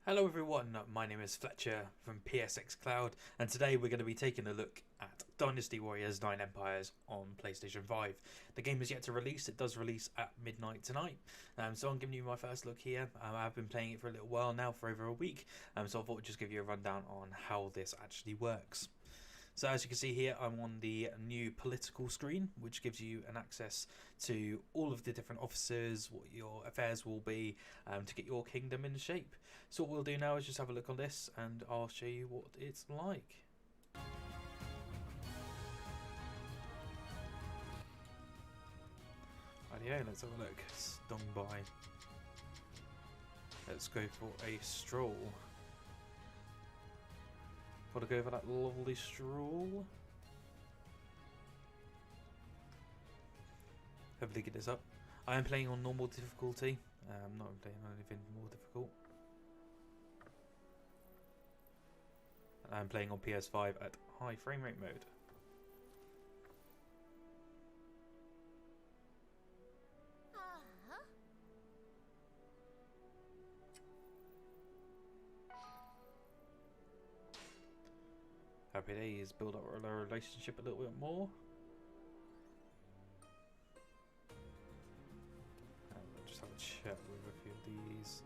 Hello everyone, my name is Fletcher from PSX Cloud, and today we're going to be taking a look at Dynasty Warriors 9 Empires on PlayStation 5. The game is yet to release. It does release at midnight tonight, so I'm giving you my first look here. I've been playing it for a little while now, for over a week, so I thought I'd just give you a rundown on how this actually works. So as you can see here, I'm on the new political screen, which gives you an access to all of the different officers, what your affairs will be, to get your kingdom in shape. So what we'll do now is just have a look on this, and I'll show you what it's like. Rightio, let's have a look. Stung by. Let's go for a stroll. Gotta go for that lovely stroll. Hopefully get this up. I am playing on normal difficulty. I'm not playing on anything more difficult. And I'm playing on PS5 at high frame rate mode. Happy days, build up our relationship a little bit more. And we'll just have a chat with a few of these.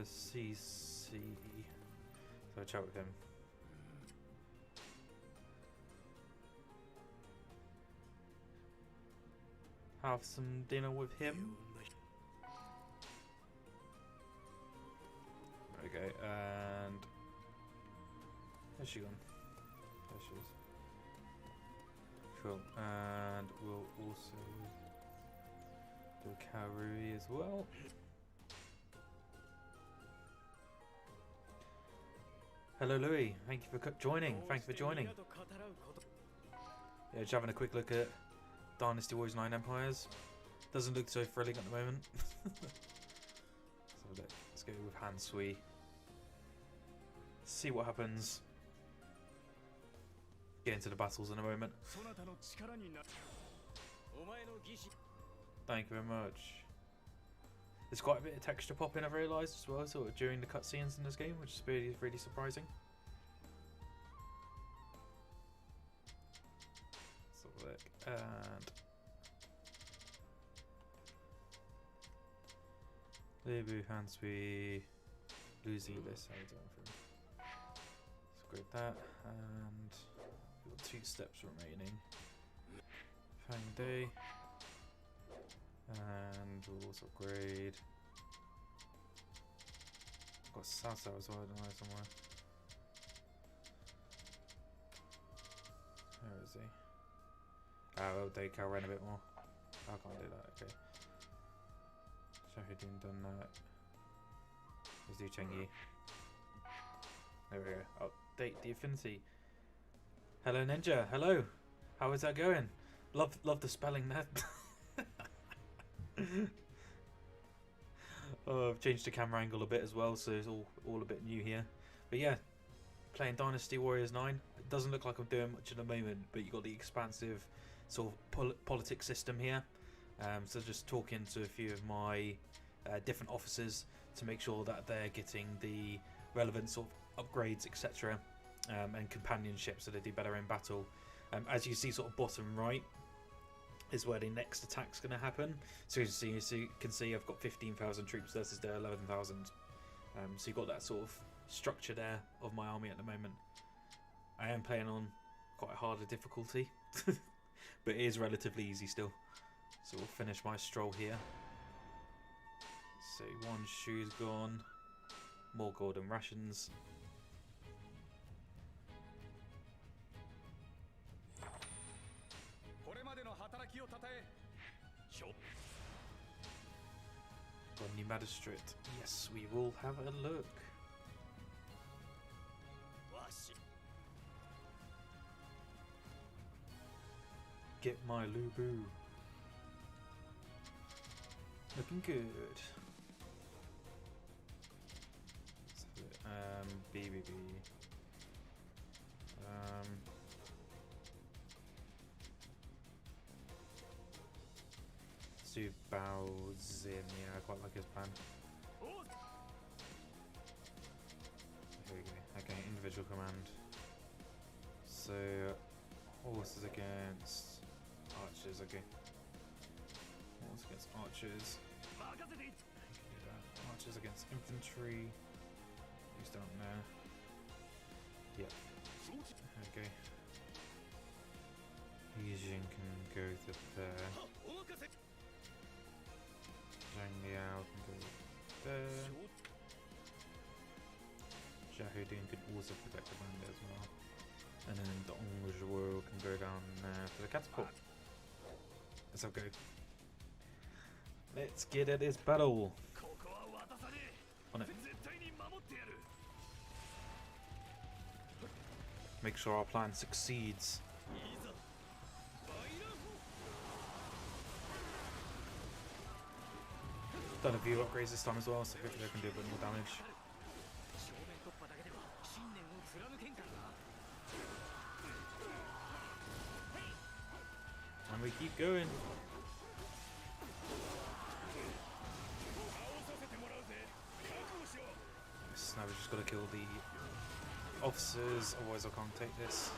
CC. So I'll chat with him. Have some dinner with him. Okay, and where's she gone? There she is. Cool. And we'll also do a cavalry as well. Hello Louis, thank you for joining. Thanks for joining. Yeah, just having a quick look at Dynasty Warriors 9 Empires. Doesn't look so thrilling at the moment. Let's have a look. Let's go with Han Sui. See what happens. Get into the battles in a moment. Thank you very much. There's quite a bit of texture popping, I've realised as well, sort of during the cutscenes in this game, which is really surprising. Let's have a look. And Lebu, Hansui, Lucy, this how we doing for him. Let's grade that, and we've got 2 steps remaining. Fang Day. And we'll also upgrade. Got Sasa as well, I don't know, somewhere. Where is he? Oh, Decal ran a bit more. I can't do that, okay. Shahidin done that. Let's do Chengi. There we go. Update the affinity. Hello Ninja, hello! How is that going? Love the spelling there. Oh, I've changed the camera angle a bit as well, so it's all a bit new here. But yeah, playing Dynasty Warriors 9. It doesn't look like I'm doing much at the moment, but you've got the expansive sort of politics system here. So just talking to a few of my different officers to make sure that they're getting the relevant sort of upgrades, etc. And companionship, so they do better in battle. As you see, sort of bottom right is where the next attack's going to happen. So you can see I've got 15,000 troops versus their 11,000. So you've got that sort of structure there of my army at the moment. I am playing on quite a harder difficulty, but it is relatively easy still. So we'll finish my stroll here. So 1 shoe's gone, more golden rations. Got a new magistrate. Yes, we will have a look. Get my Lubu. Looking good. BBB. Su Baozin, yeah, I quite like his plan. Special command. So, horses against archers, okay. Horses against archers. You can do that. Archers against infantry. Who's down there? Yep. Okay. Yijing can go to there. Zhang Liao can go there. Xiahou Dun can also protect the bandit as well. And then Dong Zhuo can go down there for the catapult. Let's go. Let's get at this battle. On it. Make sure our plan succeeds. Done a few upgrades this time as well, so hopefully I can do a bit more damage. And we keep going. Yes, now we just got to kill the officers, otherwise I can't take this.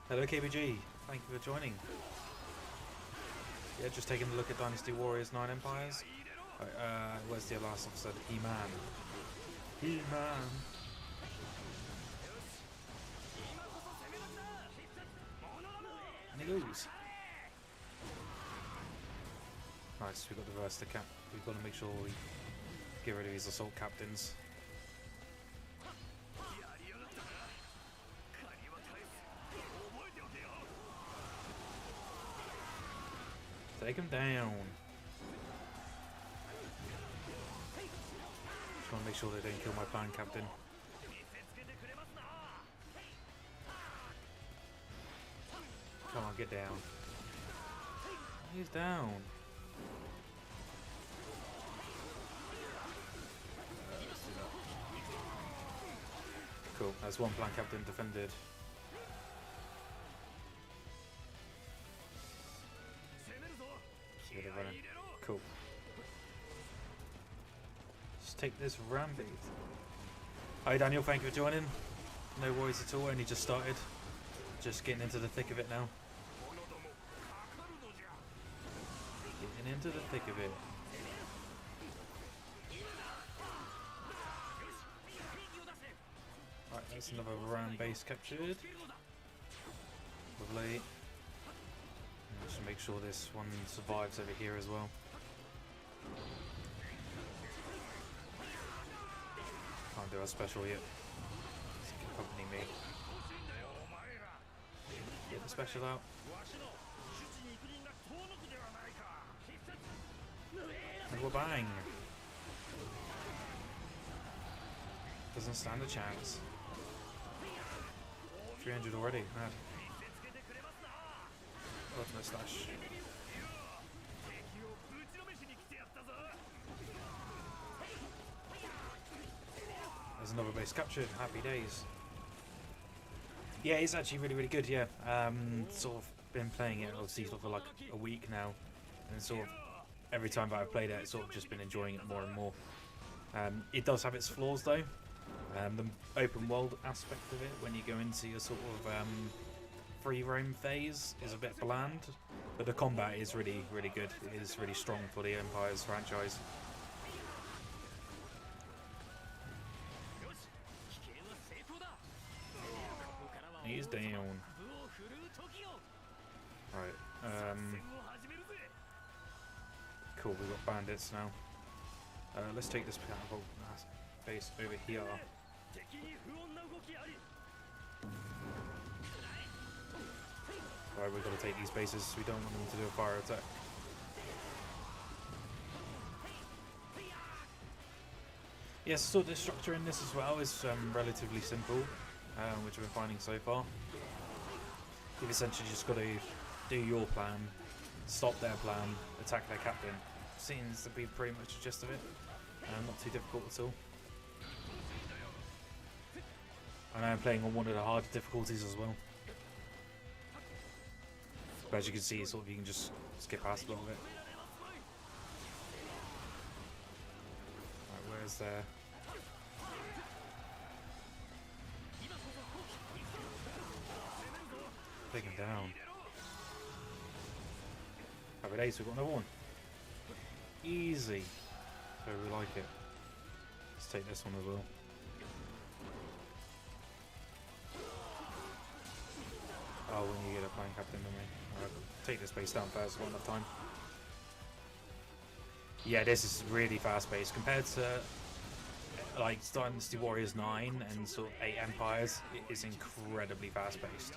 Hello KBG, thank you for joining. Yeah, just taking a look at Dynasty Warriors 9 Empires. Right, where's the last officer? He-Man. He-Man. And he goes. Nice, we've got to reverse the cap. We've got to make sure we get rid of these assault captains. Take him down. Just want to make sure they don't kill my plan captain. Come on, get down. He's down. Let's do that. Cool, that's one plan captain defended. Cool. Just take this rampage. Hi Daniel, thank you for joining. No worries at all, only just started. Just getting into the thick of it now. Getting into the thick of it. Right, that's another ram base captured. Lovely. Just make sure this one survives over here as well. Can't do our special yet. Accompany me. Get the special out. And we're bang. Doesn't stand a chance. 300 already. Mad. Ultimate slash. There's another base captured. Happy days. Yeah, it's actually really, really good. Yeah, sort of been playing it obviously sort of for like a week now, and sort of every time that I've played it, I've sort of just been enjoying it more and more. It does have its flaws though. The open world aspect of it, when you go into your sort of free roam phase, is a bit bland, but the combat is really, really good. It is really strong for the Empires franchise. He's down. Right. Cool. We've got bandits now. Let's take this base over here. Right, we've got to take these bases. We don't want them to do a fire attack. Yes, so the structure in this as well is relatively simple, which we're finding so far. You've essentially just got to do your plan, stop their plan, attack their captain. Seems to be pretty much the gist of it. Not too difficult at all. And I'm playing on one of the harder difficulties as well. But as you can see, sort of you can just skip past a lot of it. Right, where's their Take him down. Happy days, we've got another one. Easy. So we like it. Let's take this one as well. Oh, when you get a flying captain on me. I'll take this base down first, one at a time. Yeah, this is really fast paced compared to like Dynasty Warriors 9 and sort of 8 Empires. It is incredibly fast paced.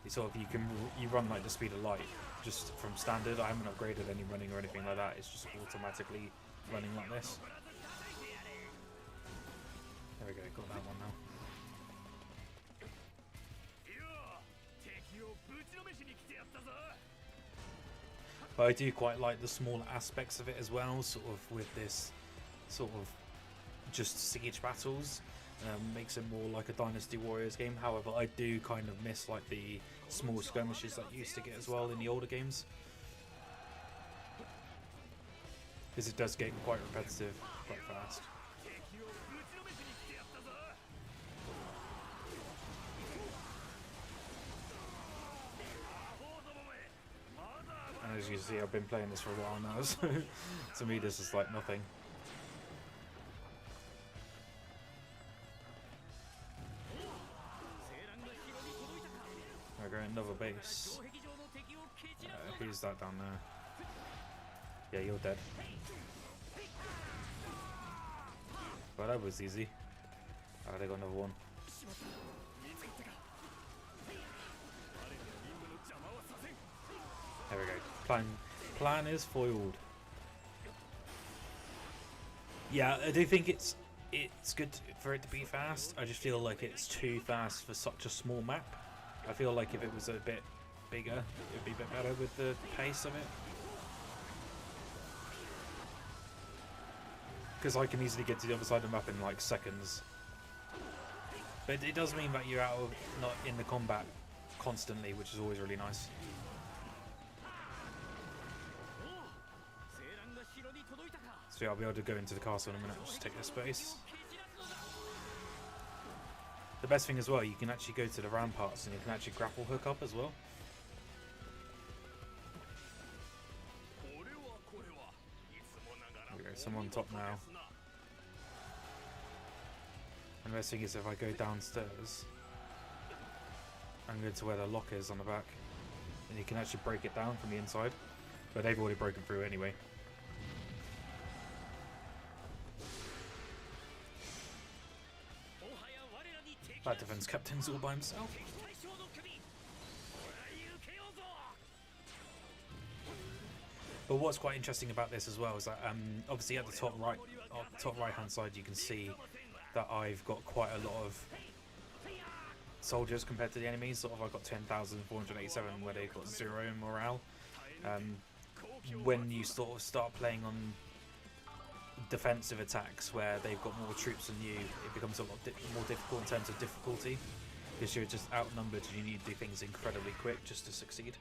You run like the speed of light just from standard. I haven't upgraded any running or anything like that. It's just automatically running like this. There we go, got that one now. But I do quite like the smaller aspects of it as well, sort of with this sort of just siege battles. Makes it more like a Dynasty Warriors game. However, I do kind of miss like the small skirmishes that you used to get as well in the older games, because it does get quite repetitive quite fast. And as you see, I've been playing this for a while now, so to me this is like nothing. We're going another base. Who's that down there? Yeah, you're dead. Well, that was easy. Oh, they got another one. There we go. Plan is foiled. Yeah, I do think it's good for it to be fast. I just feel like it's too fast for such a small map. I feel like if it was a bit bigger, it would be a bit better with the pace of it. Because I can easily get to the other side of the map in like seconds. But it does mean that you're not in the combat constantly, which is always really nice. So yeah, I'll be able to go into the castle in a minute, just take this space. The best thing as well, you can actually go to the ramparts and you can actually grapple hook up as well. There we go, someone on top now. And the best thing is if I go downstairs and go to where the lock is on the back, then you can actually break it down from the inside. But they've already broken through anyway. That defense captain's all by himself. But what's quite interesting about this as well is that obviously at the top right hand side you can see that I've got quite a lot of soldiers compared to the enemies. Sort of I've got 10,487 where they've got 0 in morale. When you sort of start playing on defensive attacks where they've got more troops than you, it becomes a lot more difficult in terms of difficulty, because you're just outnumbered and you need to do things incredibly quick just to succeed.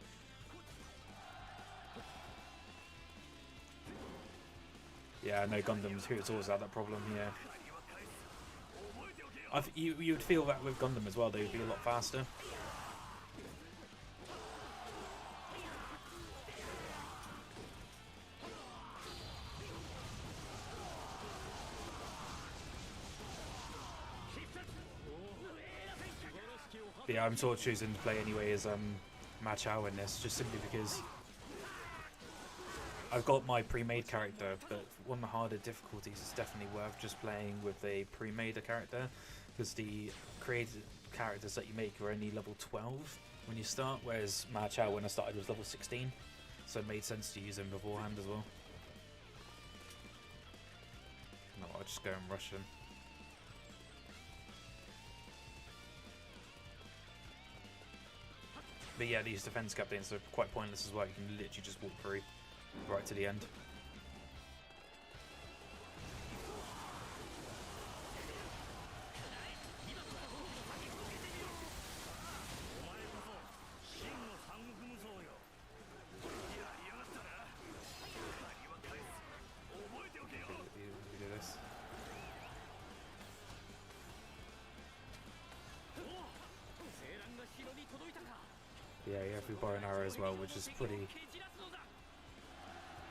Yeah, no, Gundams, who's always had that problem, yeah. You would feel that with Gundam as well, they would be a lot faster. But yeah, I'm sort of choosing to play anyway as Ma Chao in this, just simply because I've got my pre-made character, but one of the harder difficulties is definitely worth just playing with a pre-made character, because the created characters that you make are only level 12 when you start, whereas Ma Chao when I started was level 16, so it made sense to use him beforehand as well. No, I'll just go and rush him. But yeah, these defense captains are quite pointless as well. You can literally just walk through right to the end. We do this. Yeah, you have your bow and arrow as well, which is pretty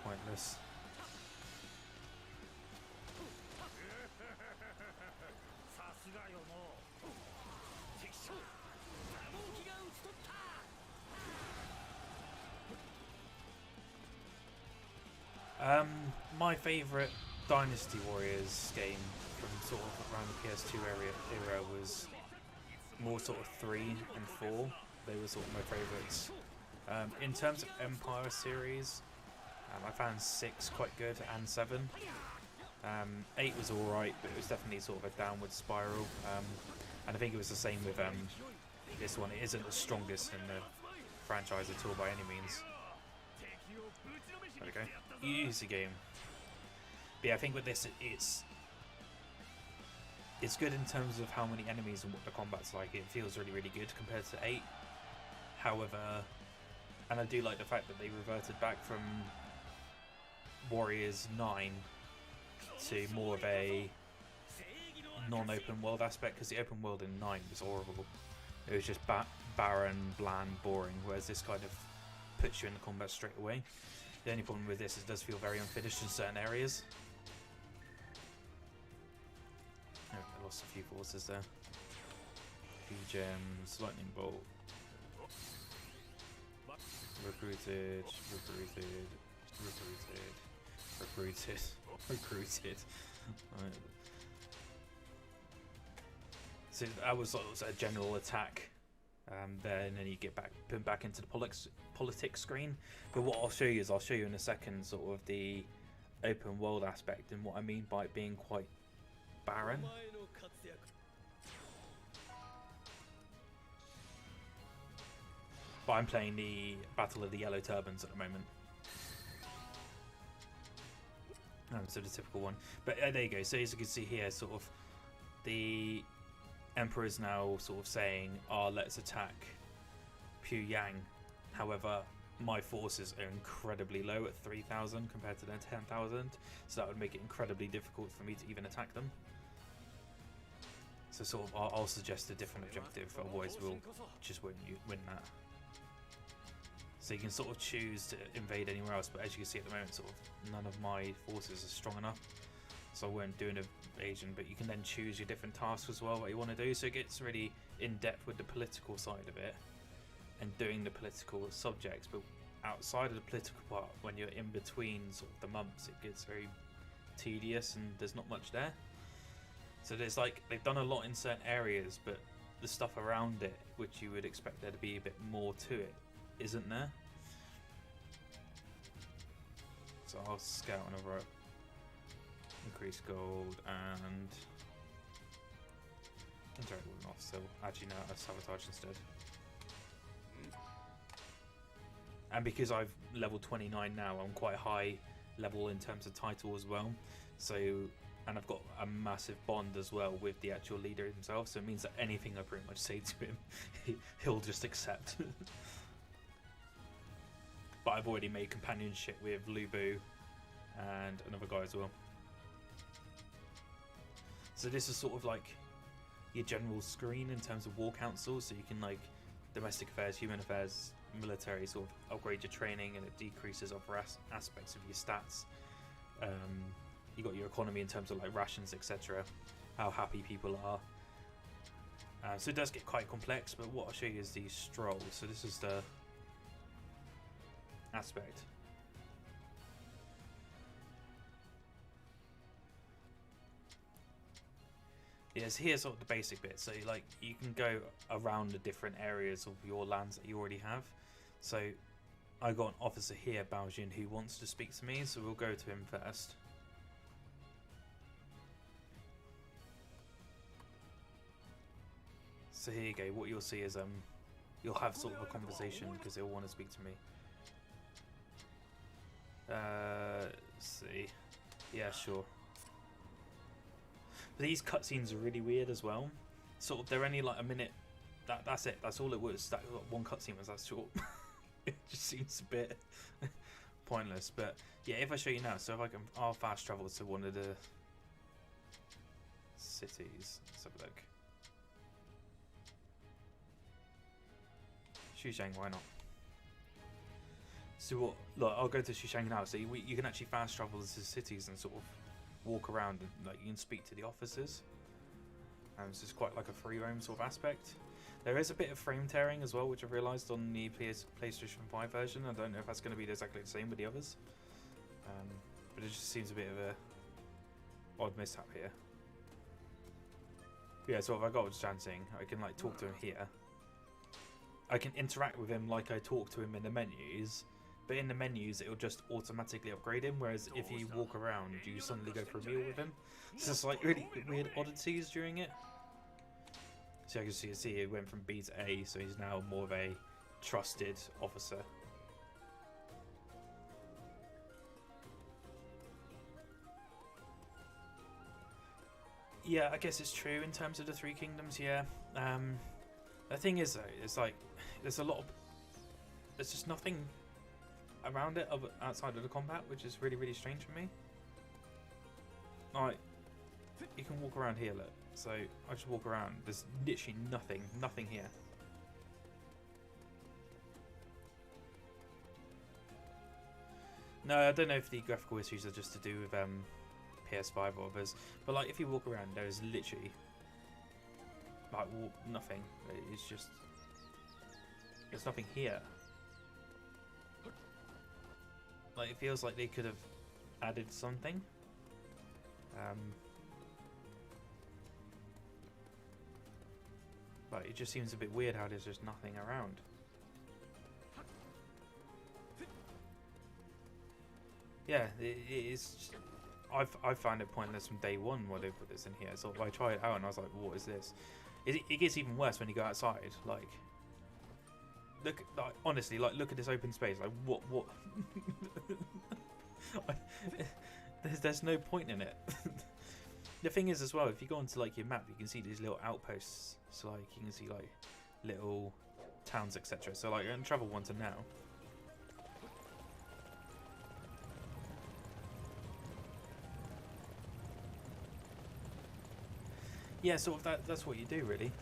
pointless. My favourite Dynasty Warriors game from sort of around the PS2 era was more sort of 3 and 4. They were sort of my favourites. In terms of Empire series, I found 6 quite good and 7. 8 was alright, but it was definitely sort of a downward spiral. And I think it was the same with this one. It isn't the strongest in the franchise at all by any means. There we go. Easy game. But yeah, I think with this, it's good in terms of how many enemies and what the combat's like. It feels really, really good compared to 8. However, and I do like the fact that they reverted back from Warriors 9 to more of a non-open world aspect, because the open world in 9 was horrible. It was just barren, bland, boring, whereas this kind of puts you in the combat straight away. The only problem with this is it does feel very unfinished in certain areas. Oh, I lost a few forces there. A few gems, lightning bolt. Recruited. Right. So that was sort of a general attack there, and then you get put back into the politics screen. But what I'll show you in a second sort of the open world aspect and what I mean by it being quite barren. But I'm playing the Battle of the Yellow Turbans at the moment. So the typical one. But there you go. So as you can see here, sort of the Emperor is now sort of saying, let's attack Pyongyang. However, my forces are incredibly low at 3,000 compared to their 10,000. So that would make it incredibly difficult for me to even attack them. So sort of I'll suggest a different objective, otherwise we'll just win that. So you can sort of choose to invade anywhere else, but as you can see at the moment, sort of none of my forces are strong enough. So I won't do an invasion, but you can then choose your different tasks as well, what you want to do. So it gets really in-depth with the political side of it and doing the political subjects, but outside of the political part, when you're in between sort of the months, it gets very tedious and there's not much there. So there's like, they've done a lot in certain areas, but the stuff around it, which you would expect there to be a bit more to it, isn't there. So I'll scout on a rope. Increase gold and interact with an off, so actually no, I'll sabotage instead. And because I've level 29 now, I'm quite high level in terms of title as well. So, and I've got a massive bond as well with the actual leader himself, so it means that anything I pretty much say to him, he'll just accept. But I've already made companionship with Lubu and another guy as well. So this is sort of like your general screen in terms of war council, so you can like domestic affairs, human affairs, military, sort of upgrade your training, and it decreases other aspects of your stats. You got your economy in terms of like rations, etc., how happy people are. So it does get quite complex, but what I'll show you is the stroll. So this is the aspect. Yes, here's sort of the basic bit. So like you can go around the different areas of your lands that you already have. So I got an officer here, Baojin, who wants to speak to me, so we'll go to him first. So here you go. What you'll see is you'll have sort of a conversation because he'll want to speak to me. Let's see. Yeah, sure. But these cutscenes are really weird as well. Sort of, they're only like a minute. That's it. That's all it was. That one cutscene was that short. It just seems a bit pointless. But yeah, if I show you now, so if I'll fast travel to one of the cities. Let's have a look. Xusheng, why not? So what? Look, I'll go to Xusheng now. So you can actually fast travel to cities and sort of walk around and like you can speak to the officers. So it's quite like a free roam sort of aspect. There is a bit of frame tearing as well, which I've realised on the PlayStation 5 version. I don't know if that's going to be exactly the same with the others. But it just seems a bit of a odd mishap here. Yeah, so if I got Jansing, I can like talk to him here. I can interact with him like I talk to him in the menus, but in the menus it'll just automatically upgrade him, whereas if you walk around you suddenly go for a meal with him. So it's like really weird oddities during it. So I can see he went from B to A, so he's now more of a trusted officer. Yeah, I guess it's true in terms of the Three Kingdoms, yeah. The thing is though, it's like, there's just nothing around it outside of the combat, which is really, really strange for me. Like, you can walk around here, look. So, I just walk around, there's literally nothing here. No, I don't know if the graphical issues are just to do with PS5 or others, but like if you walk around, there is literally like nothing. It's just there's nothing here. Like it feels like they could have added something. But it just seems a bit weird how there's just nothing around. Yeah, it is. Just, I've found it pointless from day one when they put this in here. So I tried it out and I was like, "What is this?" It gets even worse when you go outside. Like, honestly, like look at this open space. Like, what? there's no point in it. The thing is, as well, if you go onto like your map, you can see these little outposts. So like you can see like little towns, etc. So like, I'm gonna travel one to now. Yeah, sort of that's what you do, really.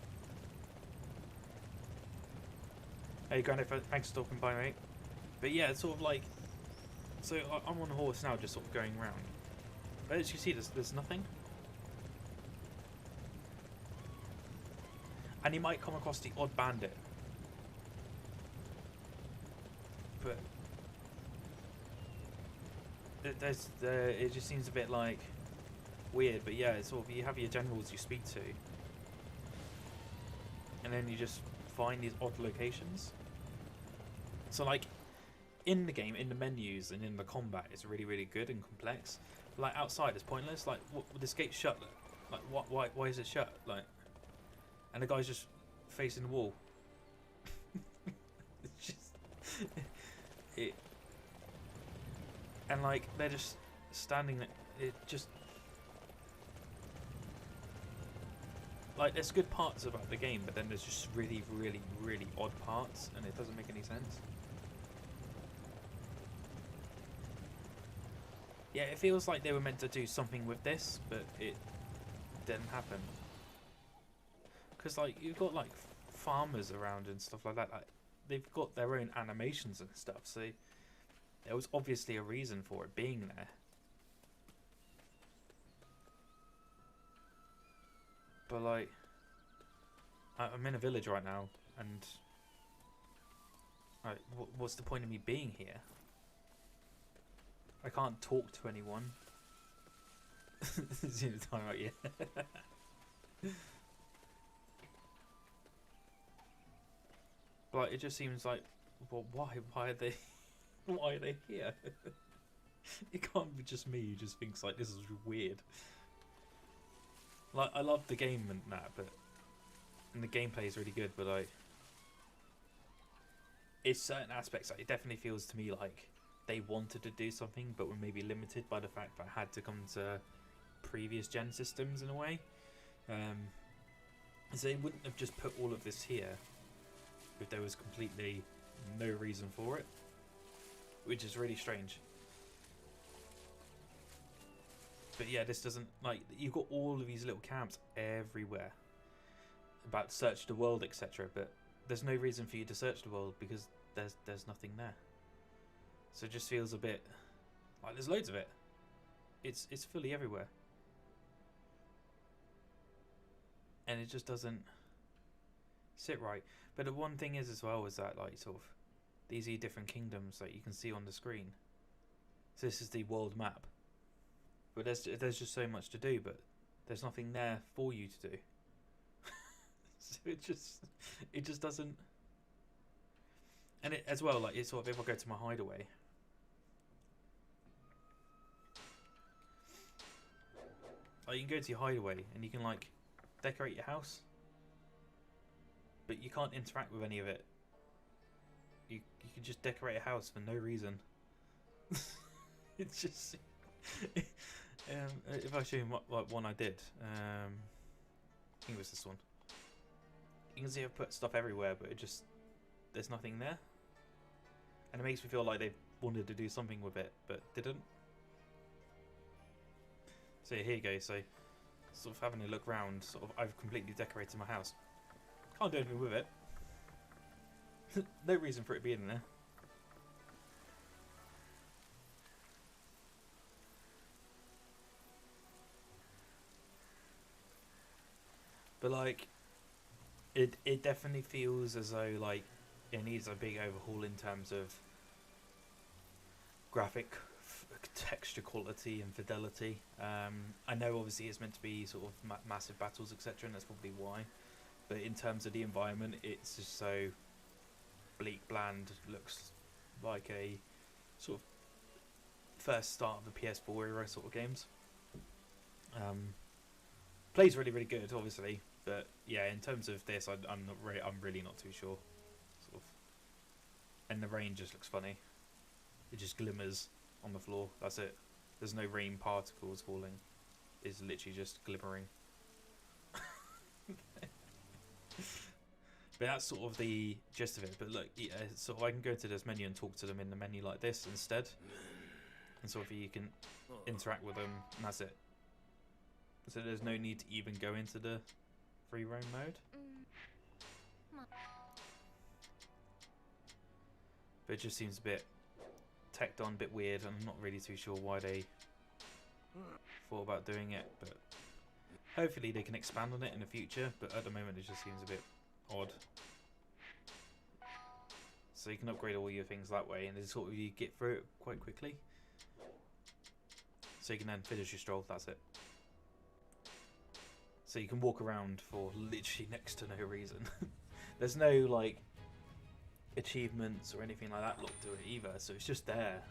Hey, Granny, thanks for stopping by, mate. But yeah, it's sort of like... So I'm on a horse now, just sort of going around. But as you see, there's nothing. And you might come across the odd bandit. But... it just seems a bit like... weird, but yeah, it's sort of you have your generals you speak to, and then you just find these odd locations. So like in the game, in the menus and in the combat, it's really, really good and complex. But, like outside, it's pointless. Like this gate's shut. Like why is it shut? Like, and the guy's just facing the wall. It's just it, and like they're just standing there. It just. Like, there's good parts about the game, but then there's just really, really, really odd parts, and it doesn't make any sense. Yeah, it feels like they were meant to do something with this, but it didn't happen. Because, like, you've got, like, farmers around and stuff like that. Like, they've got their own animations and stuff, so there was obviously a reason for it being there. But like, I'm in a village right now, and like, what's the point of me being here? I can't talk to anyone. See the time right, yeah. But like, it just seems like, well, why are they, why are they here? It can't be just me who just thinks like this is weird. Like, I love the game and that, and the gameplay is really good, but like, it's certain aspects like, it definitely feels to me like they wanted to do something, but were maybe limited by the fact that I had to come to previous gen systems in a way. So they wouldn't have just put all of this here if there was completely no reason for it, which is really strange. But yeah, this doesn't, like, you've got all of these little camps everywhere about search the world, etc. But there's no reason for you to search the world because there's nothing there. So it just feels a bit like there's loads of it. It's fully everywhere, and it just doesn't sit right. But the one thing is as well is that like sort of these are different kingdoms that you can see on the screen. So this is the world map. But there's just so much to do, but there's nothing there for you to do. So it just doesn't. And it as well, like it's sort of if I go to my hideaway. Like you can go to your hideaway and you can like decorate your house, but you can't interact with any of it. You can just decorate a house for no reason. It's just if I show you what one I did, I think it was this one. You can see I've put stuff everywhere, but there's nothing there, and it makes me feel like they wanted to do something with it, but didn't. So here you go. So sort of having a look round, sort of I've completely decorated my house. Can't do anything with it. No reason for it being there. But like, it definitely feels as though like it needs a big overhaul in terms of graphic texture quality and fidelity. I know obviously it's meant to be sort of massive battles, etc., and that's probably why. But in terms of the environment, it's just so bleak, bland. Looks like a sort of first start of the PS4 era sort of games. Plays really, really good, obviously, but yeah, in terms of this, I'm really not too sure. Sort of, and the rain just looks funny. It just glimmers on the floor. That's it. There's no rain particles falling. It's literally just glimmering. But that's sort of the gist of it. But look, yeah, so I can go to this menu and talk to them in the menu like this instead, and sort of you can interact with them, and that's it. So there's no need to even go into the free roam mode. But it just seems a bit tacked on, a bit weird, and I'm not really too sure why they thought about doing it. But hopefully they can expand on it in the future. But at the moment it just seems a bit odd. So you can upgrade all your things that way, and then sort of you get through it quite quickly. So you can then finish your stroll. That's it. So you can walk around for literally next to no reason. There's no like achievements or anything like that looked to it either, so it's just there.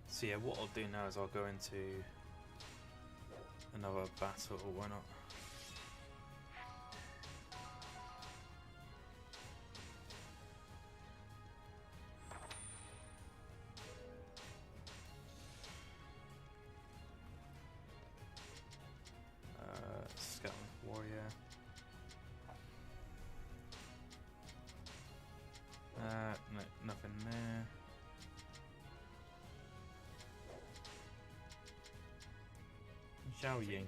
So yeah, what I'll do now is I'll go into another battle, why not? Warrior. No, nothing there. Xiao Ying.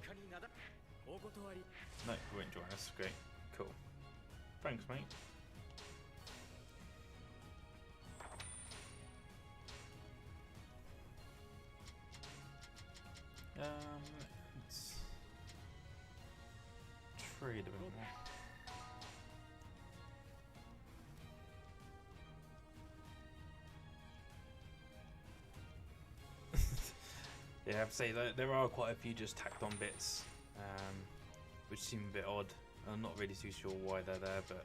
No, he won't join us. Great. Cool. Thanks, mate. Let's trade a bit more. Yeah, I'd say that there are quite a few just tacked on bits, which seem a bit odd. I'm not really too sure why they're there, but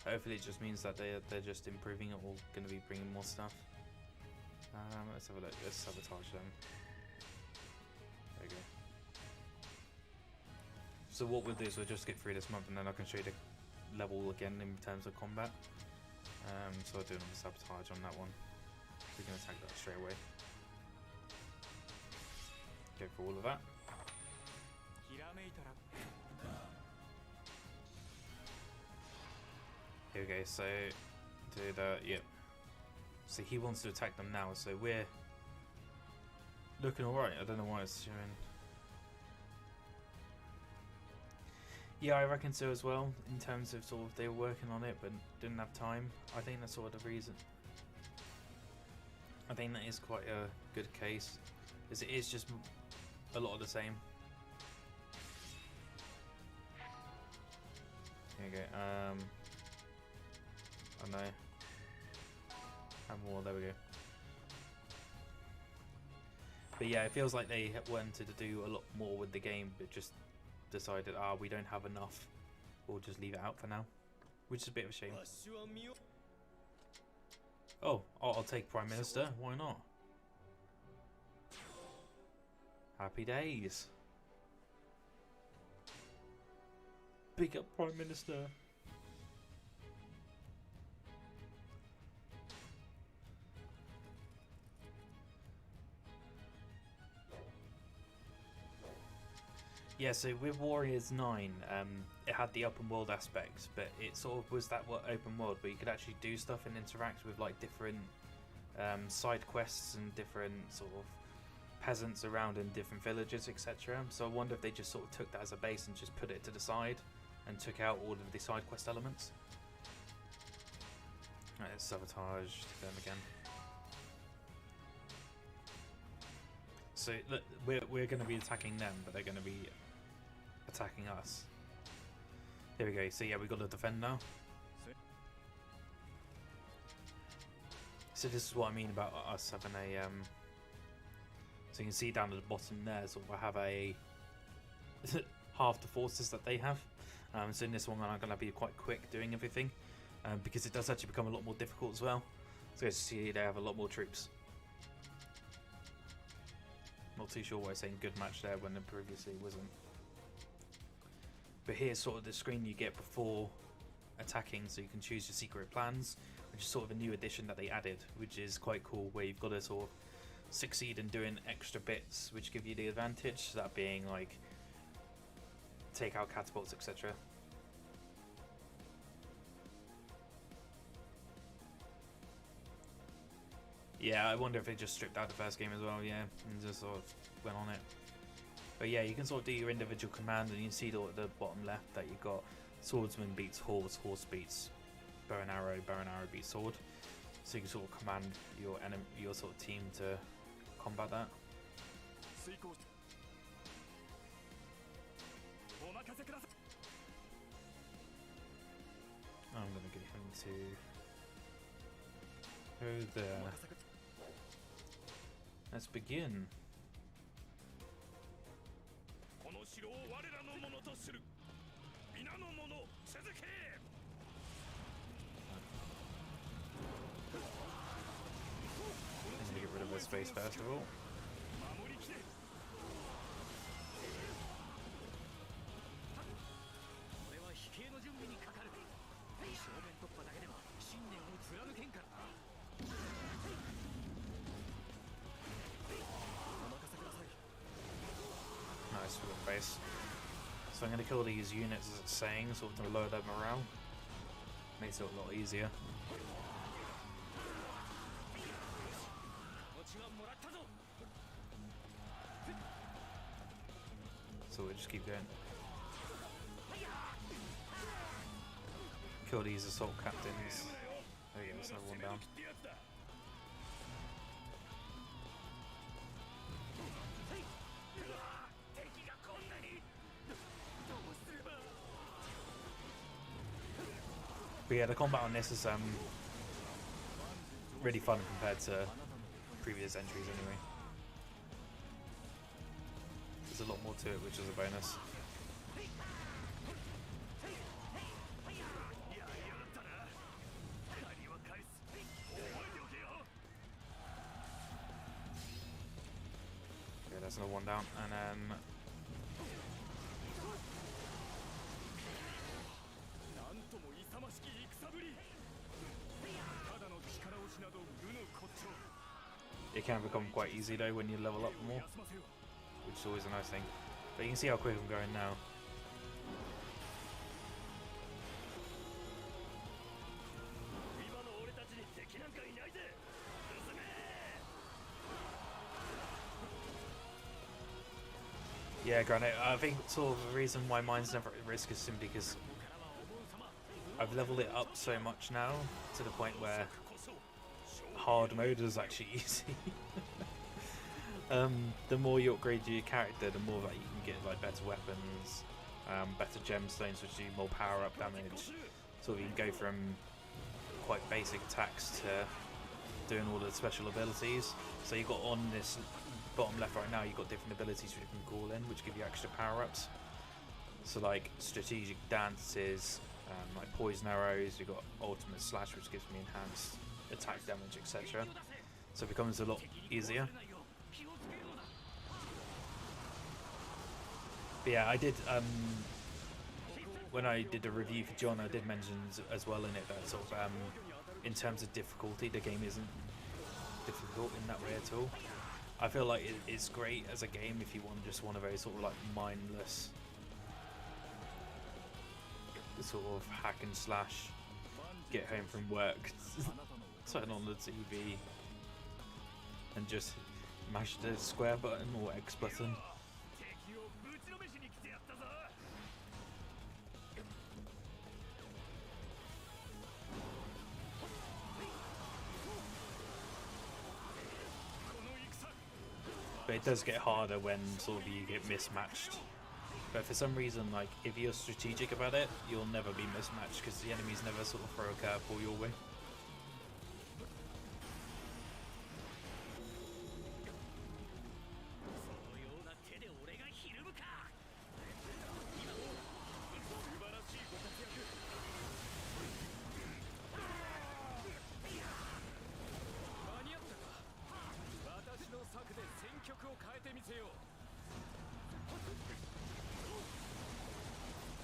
hopefully it just means that they're just improving it or going to be bringing more stuff. Let's have a look. Let's sabotage them. There we go. So what we'll do is we'll just get through this month, and then I can show you the level again in terms of combat. So I'll do another sabotage on that one. We're going to attack that straight away. Go for all of that. Here we go. So Did yep. So he wants to attack them now. So we're looking alright. I don't know why it's showing. Yeah, I reckon so as well. In terms of sort of they were working on it but didn't have time. I think that's sort of the reason. I think that is quite a good case, because it is just a lot of the same. There you go. I know. And more. There we go. But yeah, it feels like they wanted to do a lot more with the game, but just decided, we don't have enough. We'll just leave it out for now, which is a bit of a shame. Oh, I'll take Prime Minister. Why not? Happy days. Big up Prime Minister. Yeah, so with Warriors 9, it had the open world aspects, but it sort of was that open world where you could actually do stuff and interact with like different side quests and different sort of peasants around in different villages, etc. So I wonder if they just sort of took that as a base and just put it to the side and took out all of the side quest elements. Right, let's sabotage them again. So look, we're going to be attacking them, but they're going to be attacking us. There we go. So yeah, we got to defend now. So this is what I mean about us having a so you can see down at the bottom there, sort of I have a half the forces that they have. So in this one I'm going to be quite quick doing everything, because it does actually become a lot more difficult as well. So as you see, they have a lot more troops. Not too sure why I'm saying good match there when it previously wasn't. But here's sort of the screen you get before attacking, so you can choose your secret plans, which is sort of a new addition that they added, which is quite cool, where you've got to sort of succeed in doing extra bits which give you the advantage, so that being like take out catapults, etc. Yeah, I wonder if they just stripped out the first game as well, yeah, and just sort of went on it. But yeah, you can sort of do your individual command, and you can see the bottom left that you've got swordsman beats horse, horse beats bow and arrow beats sword. So you can sort of command your sort of team to combat that. I'm gonna get him to go there. Let's begin. I'm gonna get rid of this space first of all. Nice for the base. So I'm going to kill these units as it's saying, sort of to lower their morale. Makes it a lot easier. So we'll just keep going. Kill these assault captains. Oh yeah, there's another one down. But yeah, the combat on this is really fun compared to previous entries anyway. There's a lot more to it, which is a bonus. Okay, that's another one down, and then it can become quite easy though when you level up more, which is always a nice thing. But you can see how quick I'm going now. Yeah, granted, I think sort of the reason why mine's never at risk is simply because I've leveled it up so much now to the point where hard mode is actually easy. The more you upgrade your character, the more that you can get like better weapons, better gemstones which do more power up damage. So you can go from quite basic attacks to doing all the special abilities. So you've got on this bottom left right now, you've got different abilities which you can call in, which give you extra power ups. So like strategic dances, like poison arrows. You've got ultimate slash, which gives me enhanced attack damage, etc. So it becomes a lot easier. But yeah, I did when I did a review for John, I did mention as well in it that sort of in terms of difficulty, the game isn't difficult in that way at all. I feel like it's great as a game if you just want a very sort of like mindless sort of hack and slash, get home from work, turn on the TV and just mash the square button or X button. But it does get harder when sort of you get mismatched. But for some reason, like if you're strategic about it, you'll never be mismatched because the enemies never sort of throw a curveball your way.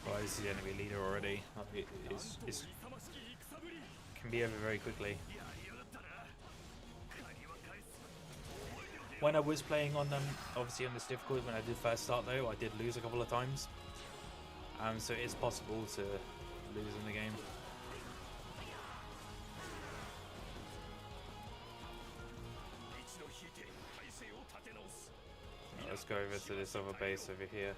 Well, this is the enemy leader already. It can be over very quickly. When I was playing on them, obviously on this difficulty, when I did first start though, I did lose a couple of times. So it is possible to lose in the game. Let's go over to this other base over here.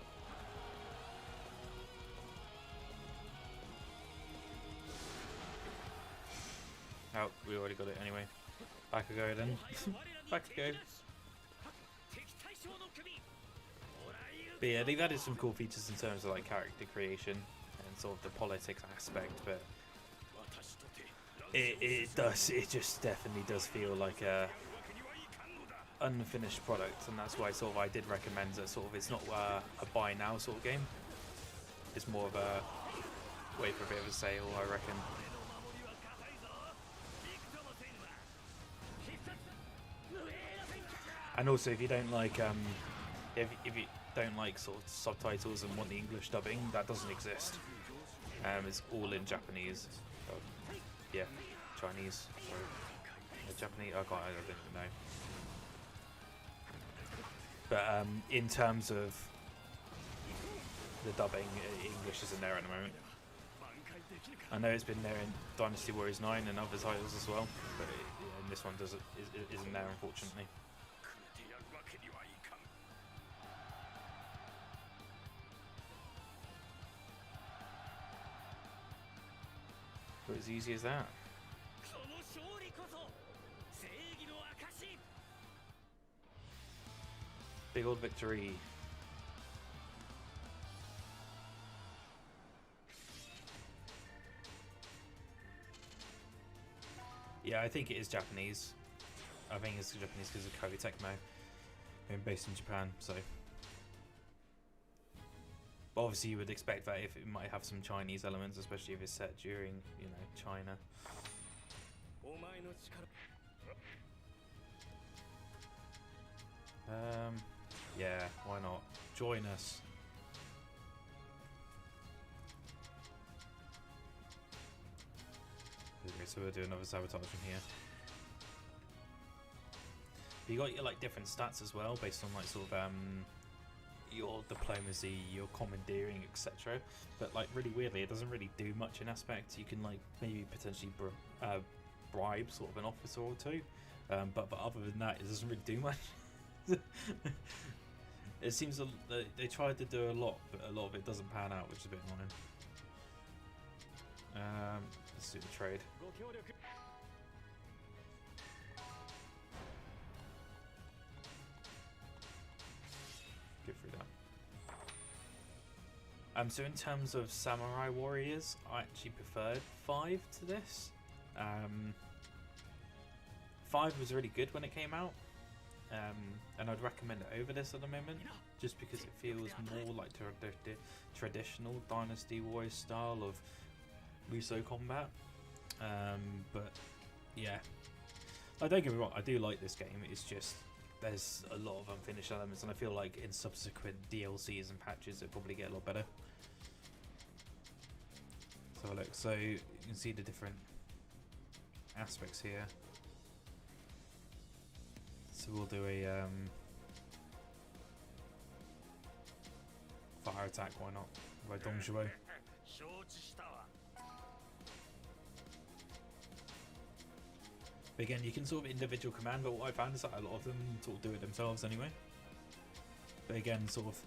Oh, we already got it anyway. Back a go then. Back a go. But yeah, they've added some cool features in terms of like character creation and sort of the politics aspect, but it just definitely does feel like a unfinished product, and that's why sort of I did recommend that sort of it's not a buy now sort of game. It's more of a wait for a bit of a sale, I reckon. And also, if you don't like if you don't like sort of subtitles and want the English dubbing, that doesn't exist. It's all in Japanese. Yeah, Chinese. Sorry. Japanese. I don't even know. But in terms of the dubbing, English isn't there at the moment. I know it's been there in Dynasty Warriors 9 and other titles as well, but in this one isn't there, unfortunately. But as easy as that. Big old victory. Yeah, I think it is Japanese. I think it's Japanese because of Koei Tecmo. I'm based in Japan, so. But obviously you would expect that if it might have some Chinese elements, especially if it's set during, you know, China. Yeah, why not? Join us. Okay, so we'll do another sabotage from here. You got your like different stats as well, based on like sort of your diplomacy, your commandeering, etc. But like really weirdly, it doesn't really do much in aspect. You can like maybe potentially bribe sort of an officer or two, but other than that, it doesn't really do much. It seems they tried to do a lot, but a lot of it doesn't pan out, which is a bit annoying. Let's do the trade. Get through that. So in terms of Samurai Warriors, I actually preferred 5 to this. 5 was really good when it came out, and I'd recommend it over this at the moment, just because it feels more like traditional Dynasty Warriors style of Muso combat. But yeah, don't get me wrong, I do like this game. It's just there's a lot of unfinished elements, and I feel like in subsequent DLCs and patches it'll probably get a lot better. So look, so you can see the different aspects here. So we'll do a fire attack, why not? By Dongjuo. But again, you can sort of individual command, but what I found is that a lot of them sort of do it themselves anyway. But again, sort of,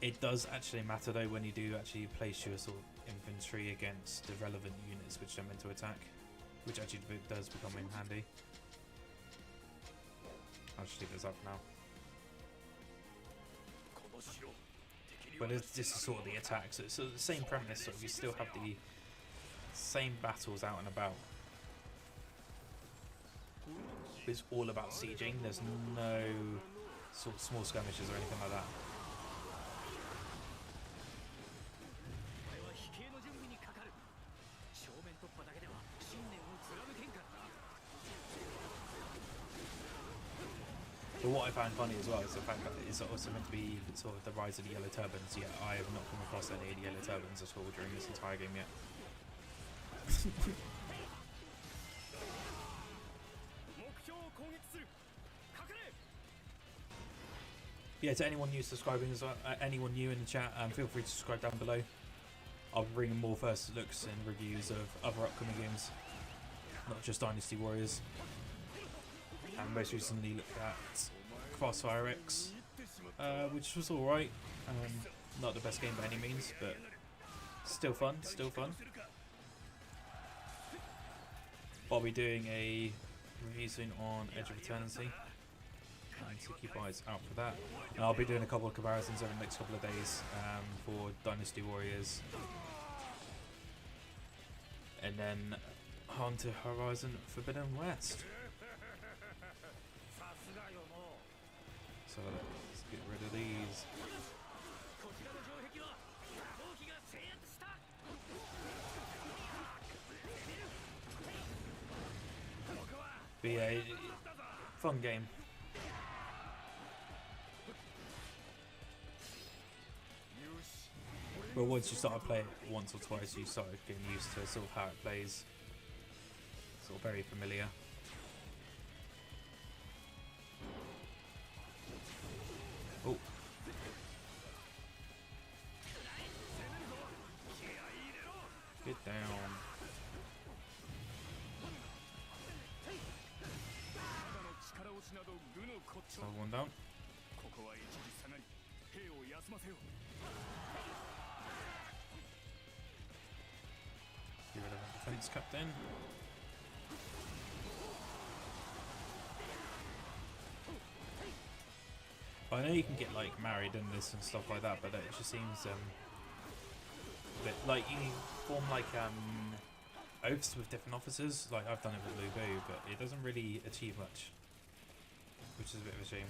it does actually matter though when you do actually place your sort of infantry against the relevant units which they're meant to attack, which actually does become in handy. I'll just leave this up now. But this is sort of the attack, so it's the same premise, so you still have the same battles out and about. It's all about sieging, there's no sort of small skirmishes or anything like that. But what I find funny as well is the fact that it's also meant to be sort of the rise of the Yellow Turbans, yet I have not come across any of the Yellow Turbans at all during this entire game yet. Yeah, to anyone new subscribing as well, anyone new in the chat, feel free to subscribe down below. I'll be bringing more first looks and reviews of other upcoming games, not just Dynasty Warriors. And most recently looked at Crossfire X, which was alright. Not the best game by any means, but still fun, still fun. I'll be doing a review soon on Edge of Eternity, so keep eyes out for that. And I'll be doing a couple of comparisons over the next couple of days for Dynasty Warriors. And then on to Horizon Forbidden West. So let's get rid of these. But yeah, fun game. But once you start to play it once or twice, you start getting used to sort of how it plays. Sort of very familiar. Oh. Get down. So one down. Get rid of the defense captain. I know you can get like married in this and stuff like that, but it just seems a bit like you form like oaths with different officers. Like I've done it with Lu Bu, but it doesn't really achieve much, which is a bit of a shame.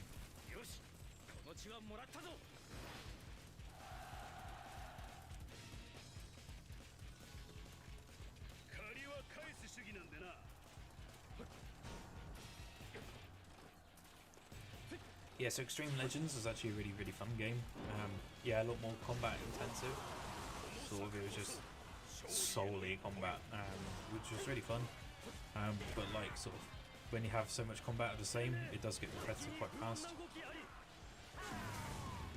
Yeah, so Extreme Legends is actually a really, really fun game. Yeah, a lot more combat intensive. Sort of, it was just solely combat, which was really fun. But like, sort of, when you have so much combat of the same, it does get repetitive quite fast.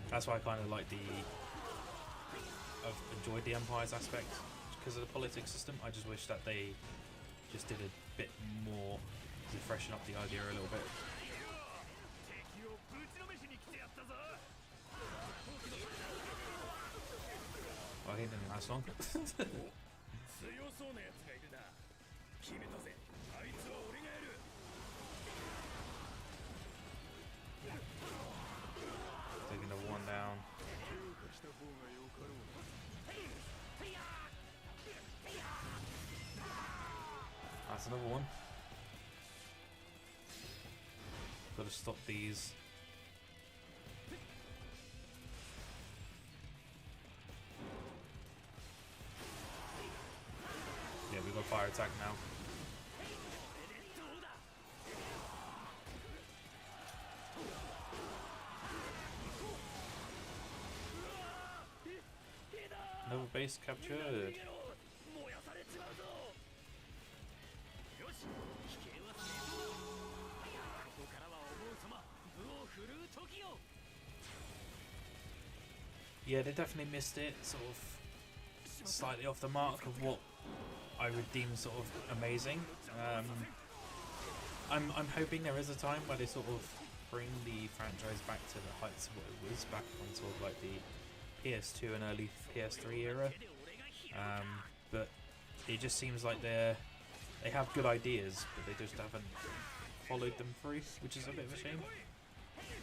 That's why I kind of like I've enjoyed the Empire's aspect because of the politics system. I just wish that they just did a bit more to freshen up the idea a little bit. Well, he didn't last long. Taking the one down. That's another one. Got to stop these. Yeah, we got fire attack now. Another base captured. Yeah, they definitely missed it, sort of slightly off the mark of what I would deem sort of amazing. I'm hoping there is a time where they sort of bring the franchise back to the heights of what it was back on sort of like the PS2 and early PS3 era. But it just seems like they have good ideas, but they just haven't followed them through, which is a bit of a shame.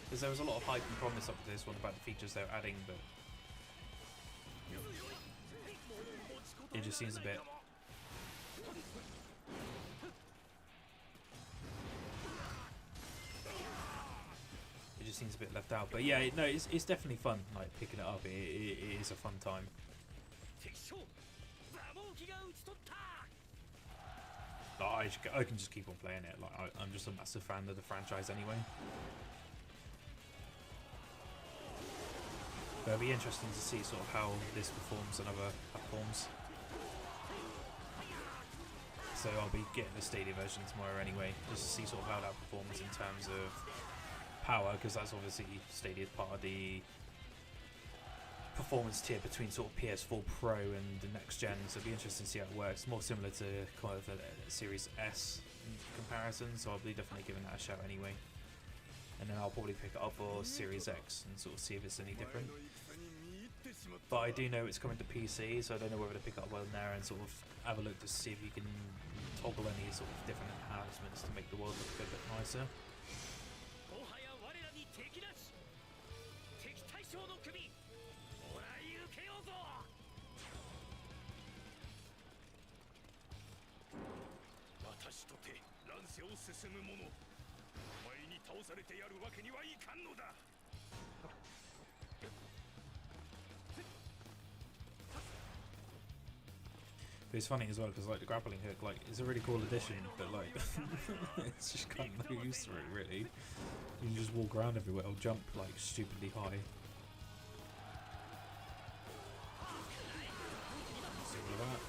Because there was a lot of hype and promise up to this one about the features they're adding, but it just seems a bit. It just seems a bit left out. But yeah, no, it's definitely fun. Like picking it up, it is a fun time. Like, I can just keep on playing it. Like I'm just a massive fan of the franchise anyway. But it'll be interesting to see sort of how this performs on other platforms. So I'll be getting the Stadia version tomorrow anyway, just to see sort of how that performs in terms of power, because that's obviously Stadia's part of the performance tier between sort of PS4 Pro and the next gen, so it'll be interesting to see how it works. More similar to kind of a Series S in comparison, so I'll be definitely giving that a shout anyway. And then I'll probably pick it up for Series X and sort of see if it's any different. But I do know it's coming to PC, so I don't know whether to pick it up on there and sort of have a look to see if you can toggle any sort of different enhancements to make the world look a bit nicer. But it's funny as well because like the grappling hook, like it's a really cool addition, but like it's just kind of no use for it really. You can just walk around everywhere or jump like stupidly high. See all of that.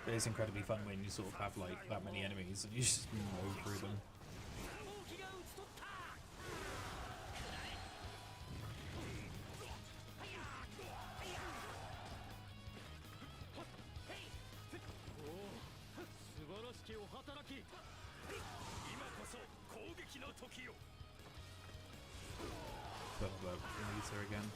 But it's incredibly fun when you sort of have like that many enemies and you just mow through them. Eliter again.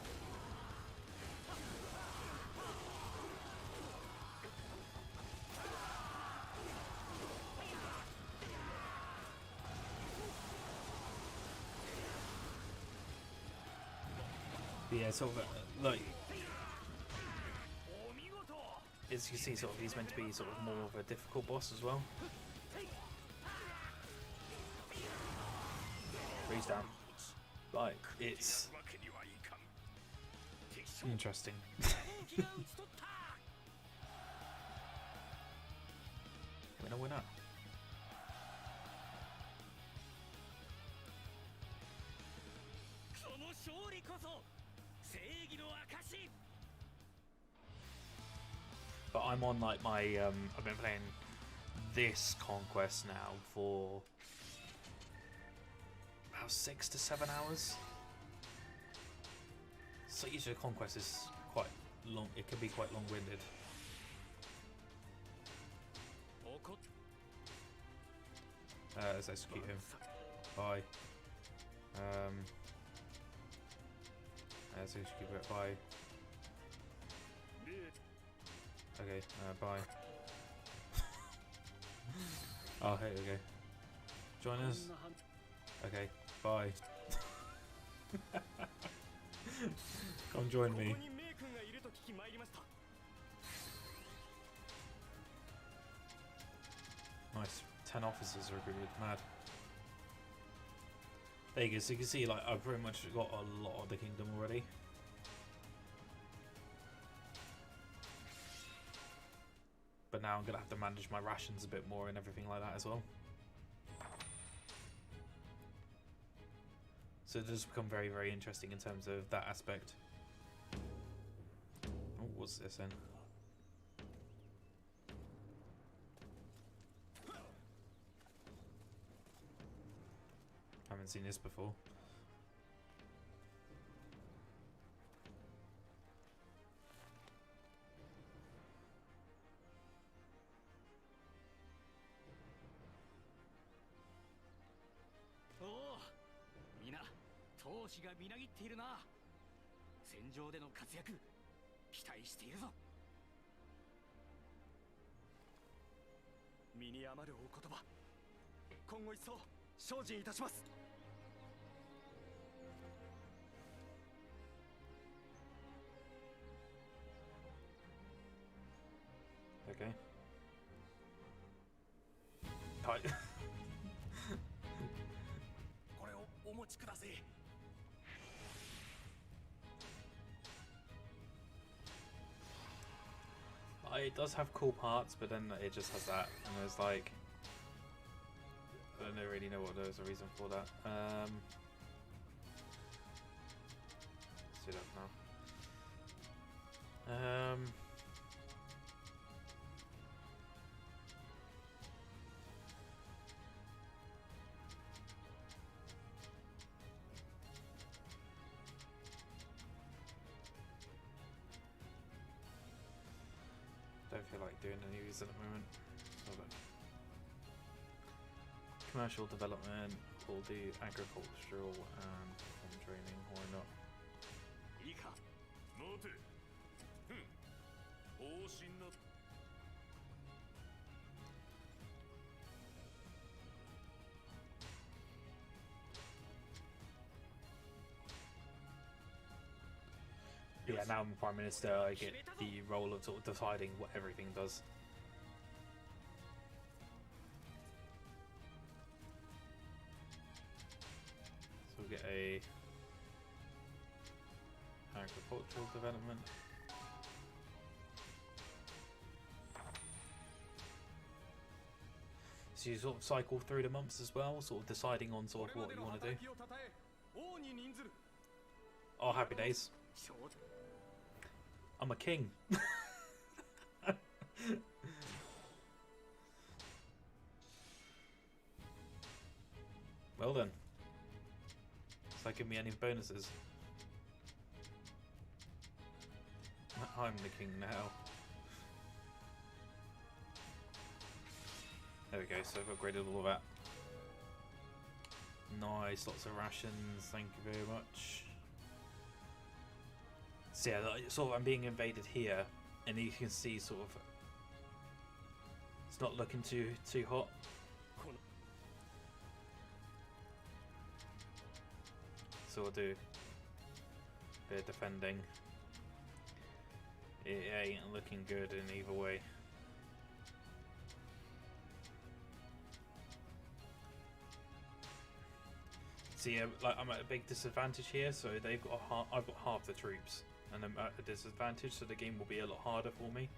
But yeah, sort of like as you see, sort of he's meant to be sort of more of a difficult boss as well. Freeze down. Like it's interesting. Winner. But I'm on like my I've been playing this conquest now for about 6 to 7 hours. So usually conquest is quite long, it can be quite long-winded. Let's execute him. Bye. Let's execute it. Bye. Okay, bye. Oh, hey, okay. Join us. Okay, bye. Come join me. Nice. 10 officers recruited. Mad. There you go. So you can see, like, I've pretty much got a lot of the kingdom already. But now I'm going to have to manage my rations a bit more and everything like that as well. So it does become very, very interesting in terms of that aspect. Oh, what's this then? Haven't seen this before. Oh, 皆、闘志がみなぎっているな。戦場での活躍、期待しているぞ。身に余るお言葉、今後一層精進いたします。Okay. Tight. これをお持ちください。It does have cool parts, but then it just has that, and there's like, I don't really know what there's a reason for that. Let's do that now. Don't feel like doing any of these at the moment. So commercial development, we'll do agricultural and farm training, why not? いいか。待て。方針な。Yeah, now I'm Prime Minister, I get the role of sort of deciding what everything does. So we'll get a agricultural development. So you sort of cycle through the months as well, sort of deciding on sort of what you want to do. Oh, happy days. I'm a king. Well then. It's like give me any bonuses. I'm the king now. There we go, so I've upgraded all of that. Nice, lots of rations, thank you very much. So yeah, sort of I'm being invaded here, and you can see sort of it's not looking too hot. So we'll do a bit of defending. It ain't looking good in either way. See, like I'm at a big disadvantage here, so they've got I've got half the troops, and I'm at a disadvantage, so the game will be a lot harder for me.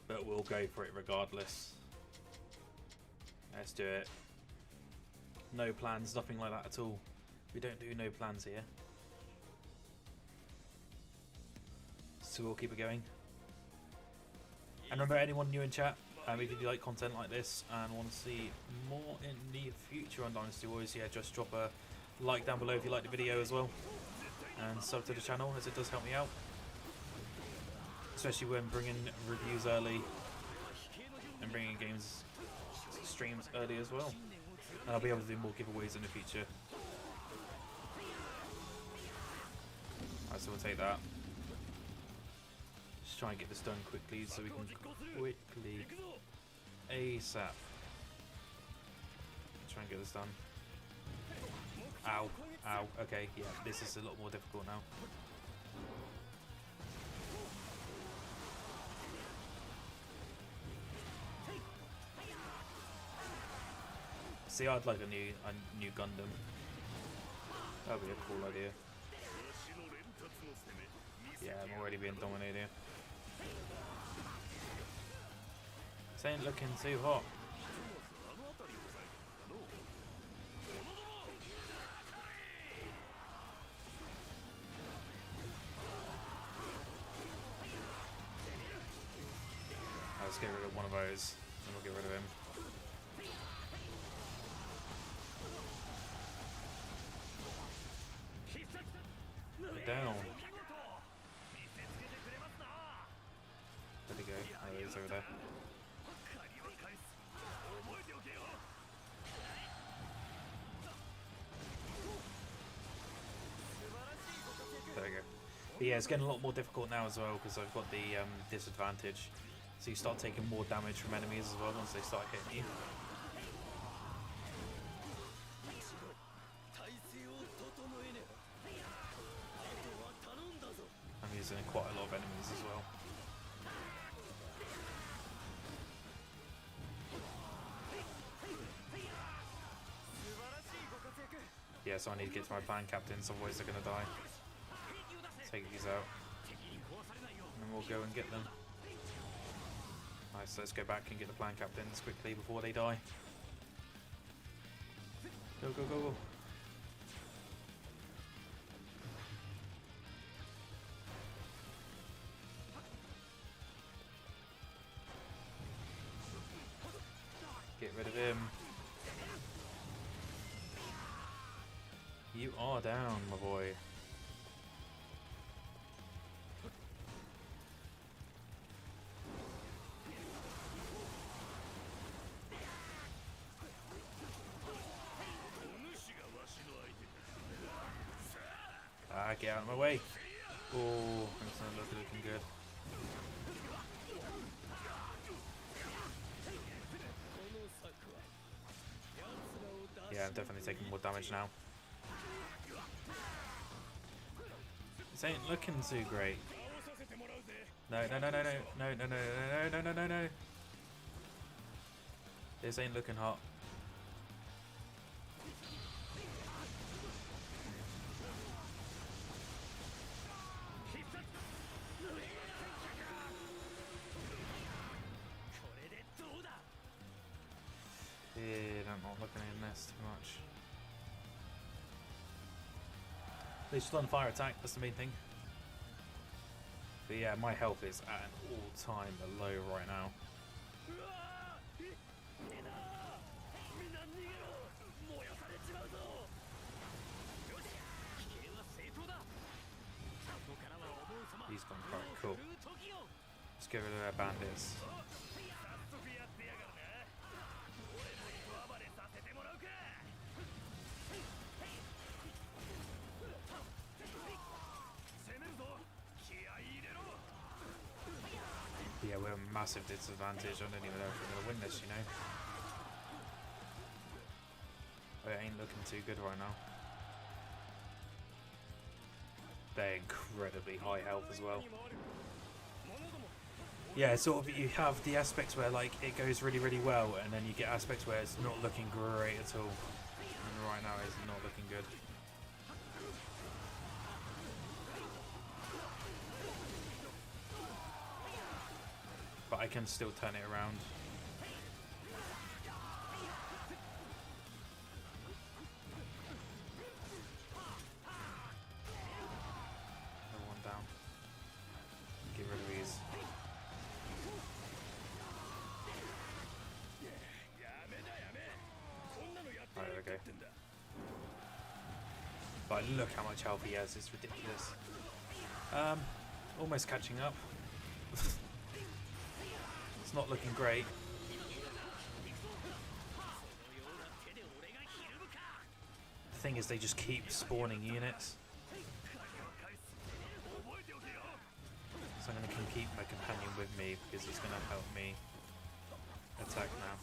But we'll go for it regardless. Let's do it. No plans, nothing like that at all. We don't do no plans here. So we'll keep it going. And remember, anyone new in chat, if you like content like this and want to see more in the future on Dynasty Warriors, yeah, just drop a like down below if you like the video as well. And sub to the channel, as it does help me out. Especially when bringing reviews early and bringing games streams early as well. And I'll be able to do more giveaways in the future. Alright, so we'll take that. Just try and get this done quickly so we can quickly ASAP. Try and get this done. Ow, ow, okay, yeah, this is a lot more difficult now. See, I'd like a new Gundam. That'd be a cool idea. Yeah, I'm already being dominated here. This ain't looking too hot. Let's get rid of one of those, and we'll get rid of him. Down. Where'd he go? Oh, he's over there. There we go. But yeah, it's getting a lot more difficult now as well because I've got the disadvantage. So you start taking more damage from enemies as well once they start hitting you. I'm using quite a lot of enemies as well. Yeah, so I need to get to my clan captains, otherwise they're going to die. Take these out. And then we'll go and get them. Nice, so let's go back and get the clan captains quickly before they die. Go, go, go, go. Get rid of him. You are down, my boy. Get out of my way. Oh, that's not looking good. Yeah, I'm definitely taking more damage now. This ain't looking too great. No, no, no, no, no, no, no, no, no, no, no, no, no. This ain't looking hot. Yeah, I'm not looking in this too much. They just on fire attack, that's the main thing. But yeah, my health is at an all-time low right now. He's gone quite cool. Let's get rid of their bandits. Yeah, we're a massive disadvantage. I don't even know if we're going to win this, you know. It ain't looking too good right now. They're incredibly high health as well. Yeah, sort of you have the aspects where like it goes really, really well, and then you get aspects where it's not looking great at all. And right now it's not looking good. But I can still turn it around. Another one down. Get rid of these. Right, okay. But look how much health he has, it's ridiculous. Almost catching up. It's not looking great. The thing is, they just keep spawning units. So I'm going to keep my companion with me because he's going to help me attack now.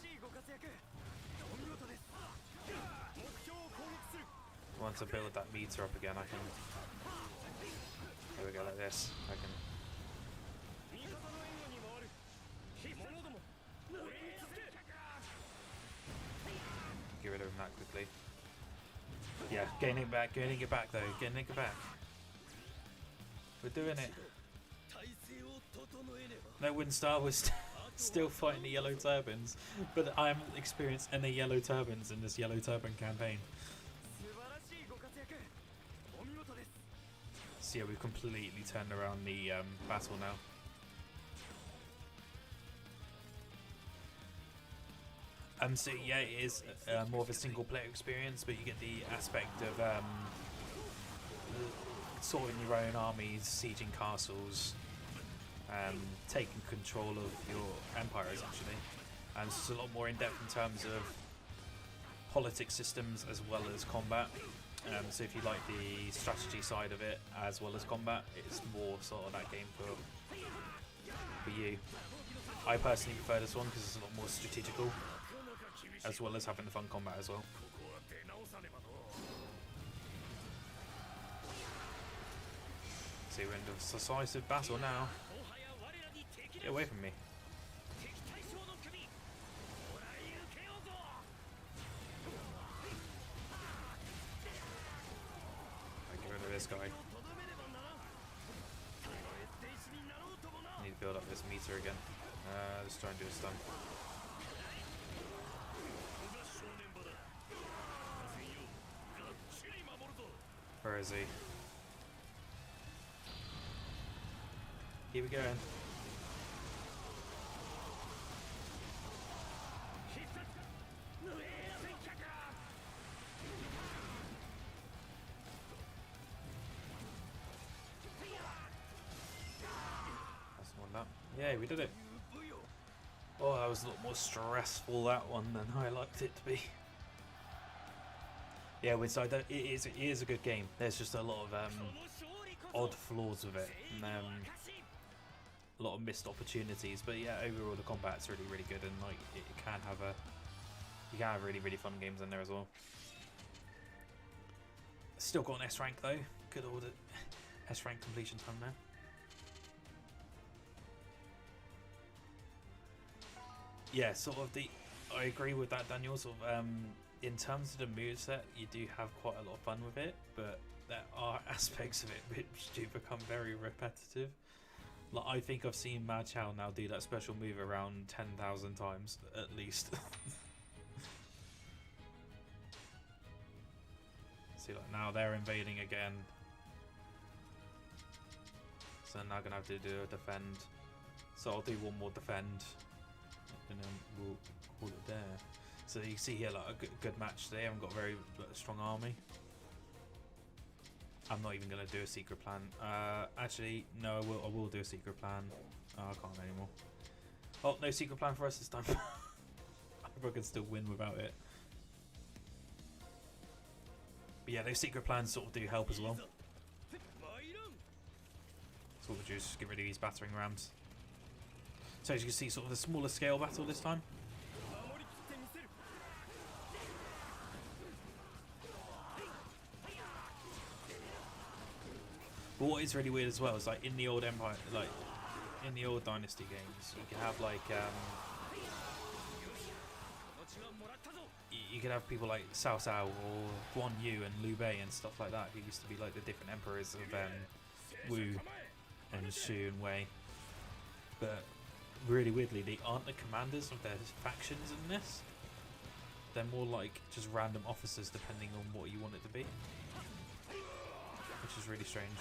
Once I build that meter up again, I can... There we go, like this. I can... Get rid of him that quickly. Yeah, getting it back though, getting it back. We're doing it. No Windstar, we're still fighting the yellow turbans, but I haven't experienced any yellow turbans in this yellow turban campaign. So yeah, we've completely turned around the battle now. So yeah, it is more of a single player experience, but you get the aspect of sorting your own armies, sieging castles, taking control of your empire essentially. And it's a lot more in depth in terms of politics systems as well as combat. So if you like the strategy side of it as well as combat, it's more sort of that game for you. I personally prefer this one because it's a lot more strategical, as well as having the fun combat as well. See, we're in a decisive battle now. Get away from me. Get rid of this guy. Need to build up this meter again. Let's try and do a stun. Where is he? Here we go. That's one that. Yeah, we did it. Oh, that was a lot more stressful, that one, than I liked it to be. Yeah, Winside, it is a good game. There's just a lot of odd flaws with it, and a lot of missed opportunities. But yeah, overall the combat's really, really good, and like you can have really, really fun games in there as well. Still got an S rank though. Good order. S rank completion time now. Yeah, sort of I agree with that, Daniel. Sort of in terms of the moveset, you do have quite a lot of fun with it, but there are aspects of it which do become very repetitive. Like, I think I've seen Mad Chow now do that special move around 10,000 times at least. See, like now they're invading again, so I'm now gonna have to do a defend. So I'll do one more defend, and then we'll call it there. So you see here, like a good match there. I haven't got a very strong army. I'm not even gonna do a secret plan. Actually, no, I will do a secret plan. Oh, I can't anymore. Oh, no secret plan for us this time. I hope I can still win without it. But yeah, those secret plans sort of do help as well. So what we'll do is just get rid of these battering rams. So as you can see, sort of a smaller scale battle this time. But what is really weird as well is like in the old Empire, like in the old Dynasty games, you can have like you could have people like Cao Cao or Guan Yu and Liu Bei and stuff like that, who used to be like the different emperors of Wu and Shu and Wei. But really weirdly, they aren't the commanders of their factions in this. They're more like just random officers depending on what you want it to be, which is really strange.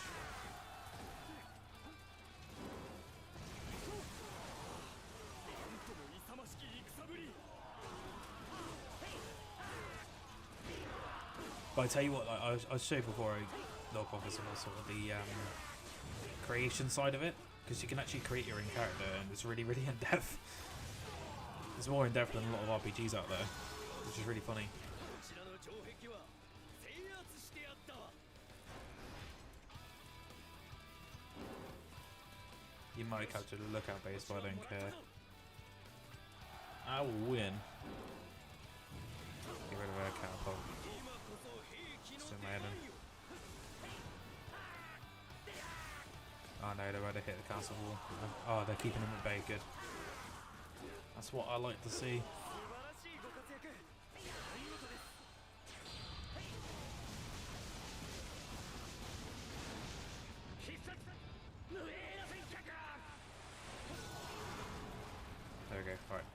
But I tell you what, like, I'll show you before I log off as well, sort of the creation side of it, because you can actually create your own character, and it's really, really in depth. It's more in depth than a lot of RPGs out there, which is really funny. might have captured a lookout base, but I don't care. I will win. Get rid of our catapult. Still my head in. Oh no, they're about to hit the castle wall. Oh, they're keeping him at bay, good. That's what I like to see. There we go, right.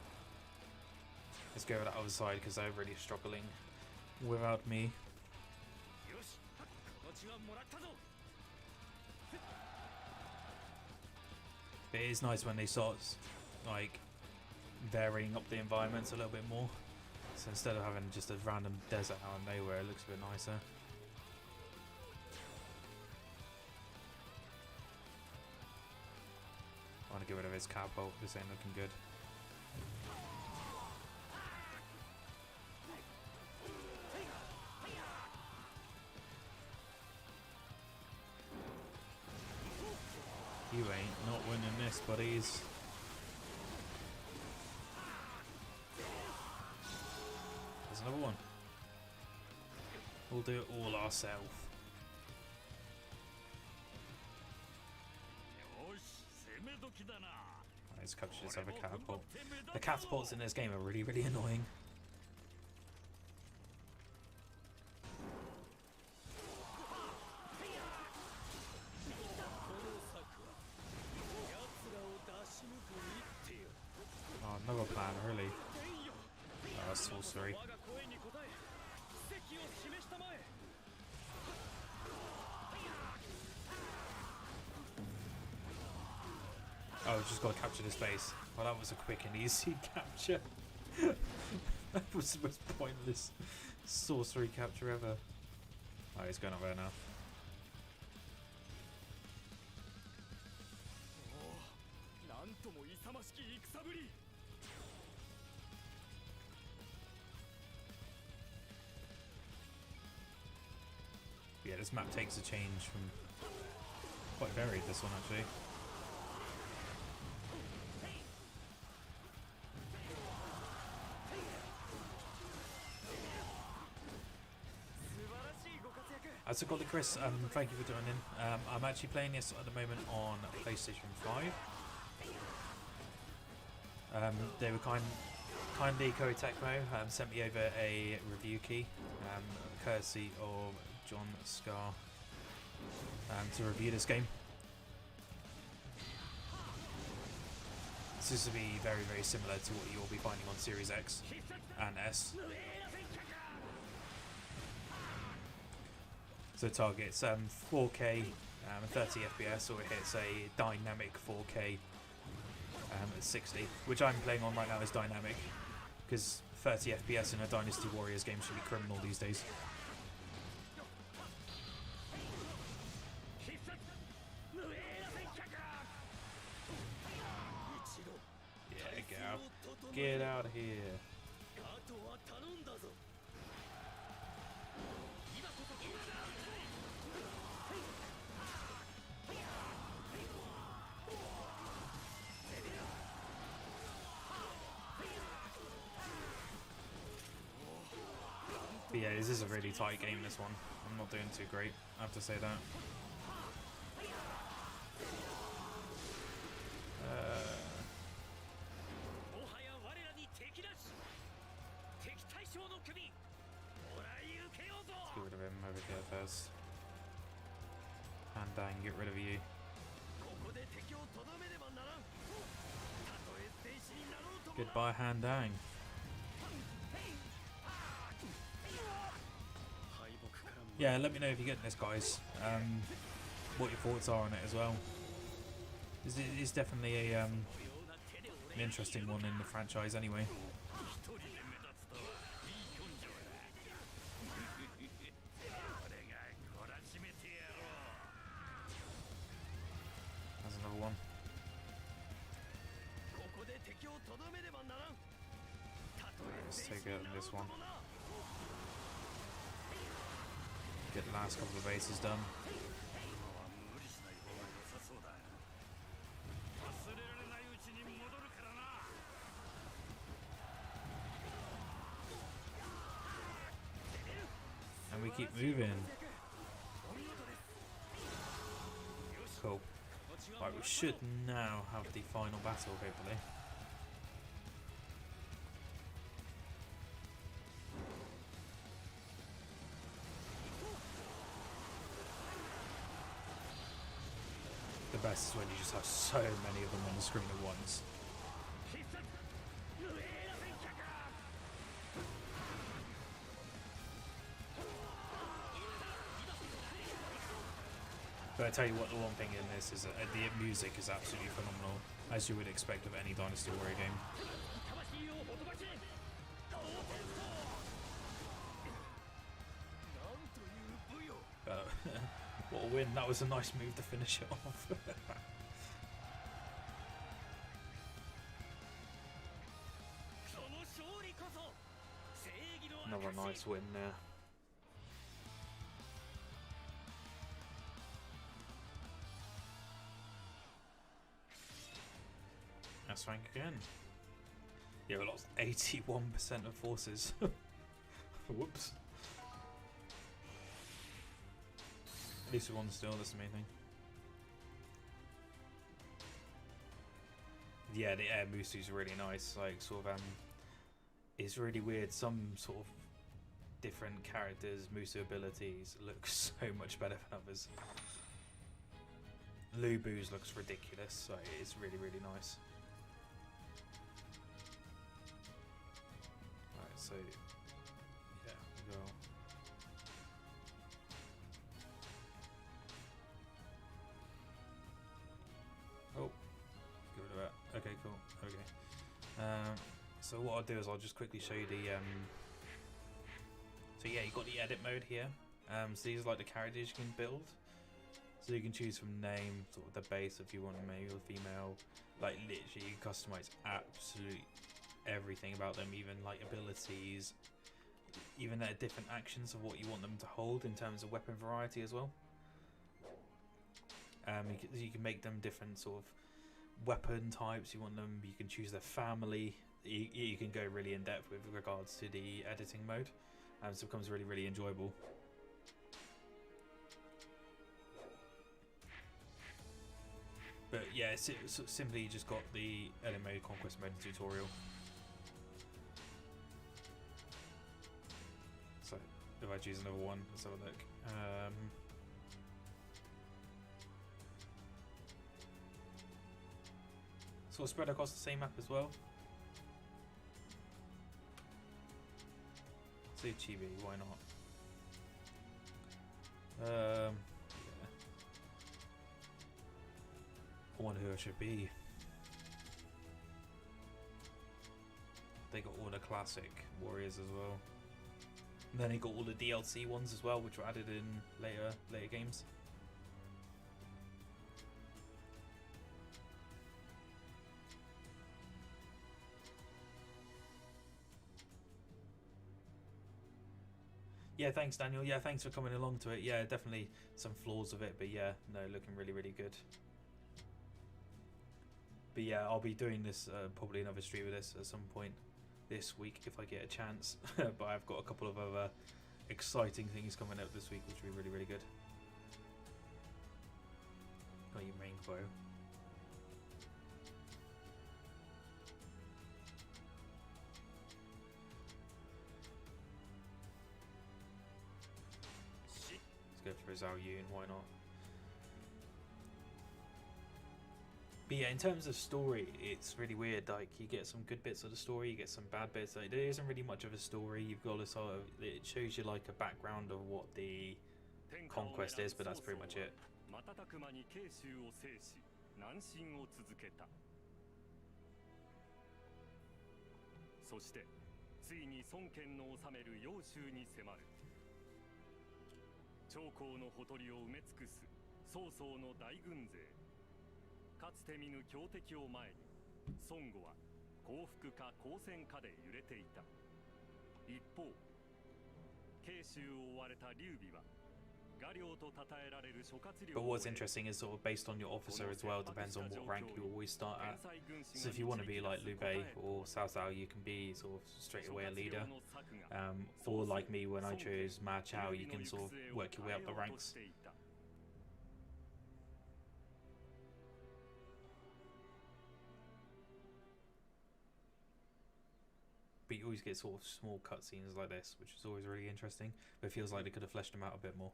Let's go to the other side because they're really struggling without me. But it is nice when they start like varying up the environments a little bit more. So instead of having just a random desert out of nowhere, it looks a bit nicer. I want to get rid of his catapult. This ain't looking good. You ain't not winning this, buddies. There's another one. We'll do it all ourselves. Let's capture this other catapult. The catapults in this game are really, really annoying. Oh, another plan, really. Oh, sorcery. Oh, we've just got to capture this base. Well, that was a quick and easy capture. That was the most pointless sorcery capture ever. Oh, he's going up there now. Yeah, this map takes a change from... Quite varied, this one, actually. As a Golly Chris, thank you for joining. I'm actually playing this at the moment on PlayStation 5. They were kindly Koei sent me over a review key, courtesy of John Scar, to review this game. This will be very, very similar to what you'll be finding on Series X and S. So it targets 4K and 30 FPS, or it hits a dynamic 4K at 60, which I'm playing on right now is dynamic, because 30 FPS in a Dynasty Warriors game should be criminal these days. Yeah, get out. Get out of here. But yeah, this is a really tight game, this one. I'm not doing too great, I have to say that. Let's get rid of him over here first. And get rid of you. Goodbye, Handang. Yeah, let me know if you're getting this, guys. What your thoughts are on it as well. It's definitely a an interesting one in the franchise anyway. There's another one. Let's take out this one. Get the last couple of bases done. keep moving. Cool. Right, we should now have the final battle, hopefully. The best is when you just have so many of them on the screen at once. But I tell you what, the one thing in this is that the music is absolutely phenomenal, as you would expect of any Dynasty Warrior game. What a win. That was a nice move to finish it off. Another nice win there. That's rank again. Yeah, we lost 81% of forces. Whoops. At least we won still, that's the main thing. Yeah, the air Musu's really nice. Like, sort of, it's really weird. Some sort of different characters' Musu abilities look so much better than others. Lubu's looks ridiculous, so it's really, really nice. Right, so yeah, we go. Oh, get rid of that. Okay, cool. Okay. So what I'll do is I'll just quickly show you the. So yeah, you got the edit mode here. So these are like the characters you can build. So you can choose from name, sort of the base if you want a male or female. Like literally, you can customize absolutely everything about them, even like abilities, even their different actions of what you want them to hold in terms of weapon variety as well. You can make them different sort of weapon types. You want them. You can choose their family. You can go really in depth with regards to the editing mode, so it becomes really, really enjoyable. But yeah, it's simply just got the edit mode conquest mode tutorial. So if I choose another one, let's have a look. Sort of spread across the same map as well. So Chibi, why not? Yeah. I wonder who it should be. They got all the classic warriors as well. And then they got all the DLC ones as well, which were added in later games. Yeah, thanks Daniel. Yeah, thanks for coming along to it. Yeah, definitely some flaws of it, but yeah, no, looking really, really good. But yeah, I'll be doing this, probably another stream of this at some point this week if I get a chance. But I've got a couple of other exciting things coming up this week, which will be really, really good. Got your main bow. Let's go for a Zhao Yun, why not? But yeah, in terms of story, it's really weird. Like, you get some good bits of the story, you get some bad bits. Like, there isn't really much of a story. You've got to sort of, it shows you like a background of what the conquest is, but that's pretty much it. かつて見ぬ強敵を前に孫悟は降伏か降戦かで揺れていた。一方慶州を追われた劉備は But what's interesting is sort of based on your officer as well, depends on what rank you always start at. So if you want to be like Liu Bei or Cao Cao, you can be sort of straight away a leader. Or like me, when I chose Ma Chao, you can sort of work your way up the ranks. But you always get sort of small cutscenes like this, which is always really interesting. But it feels like they could have fleshed them out a bit more.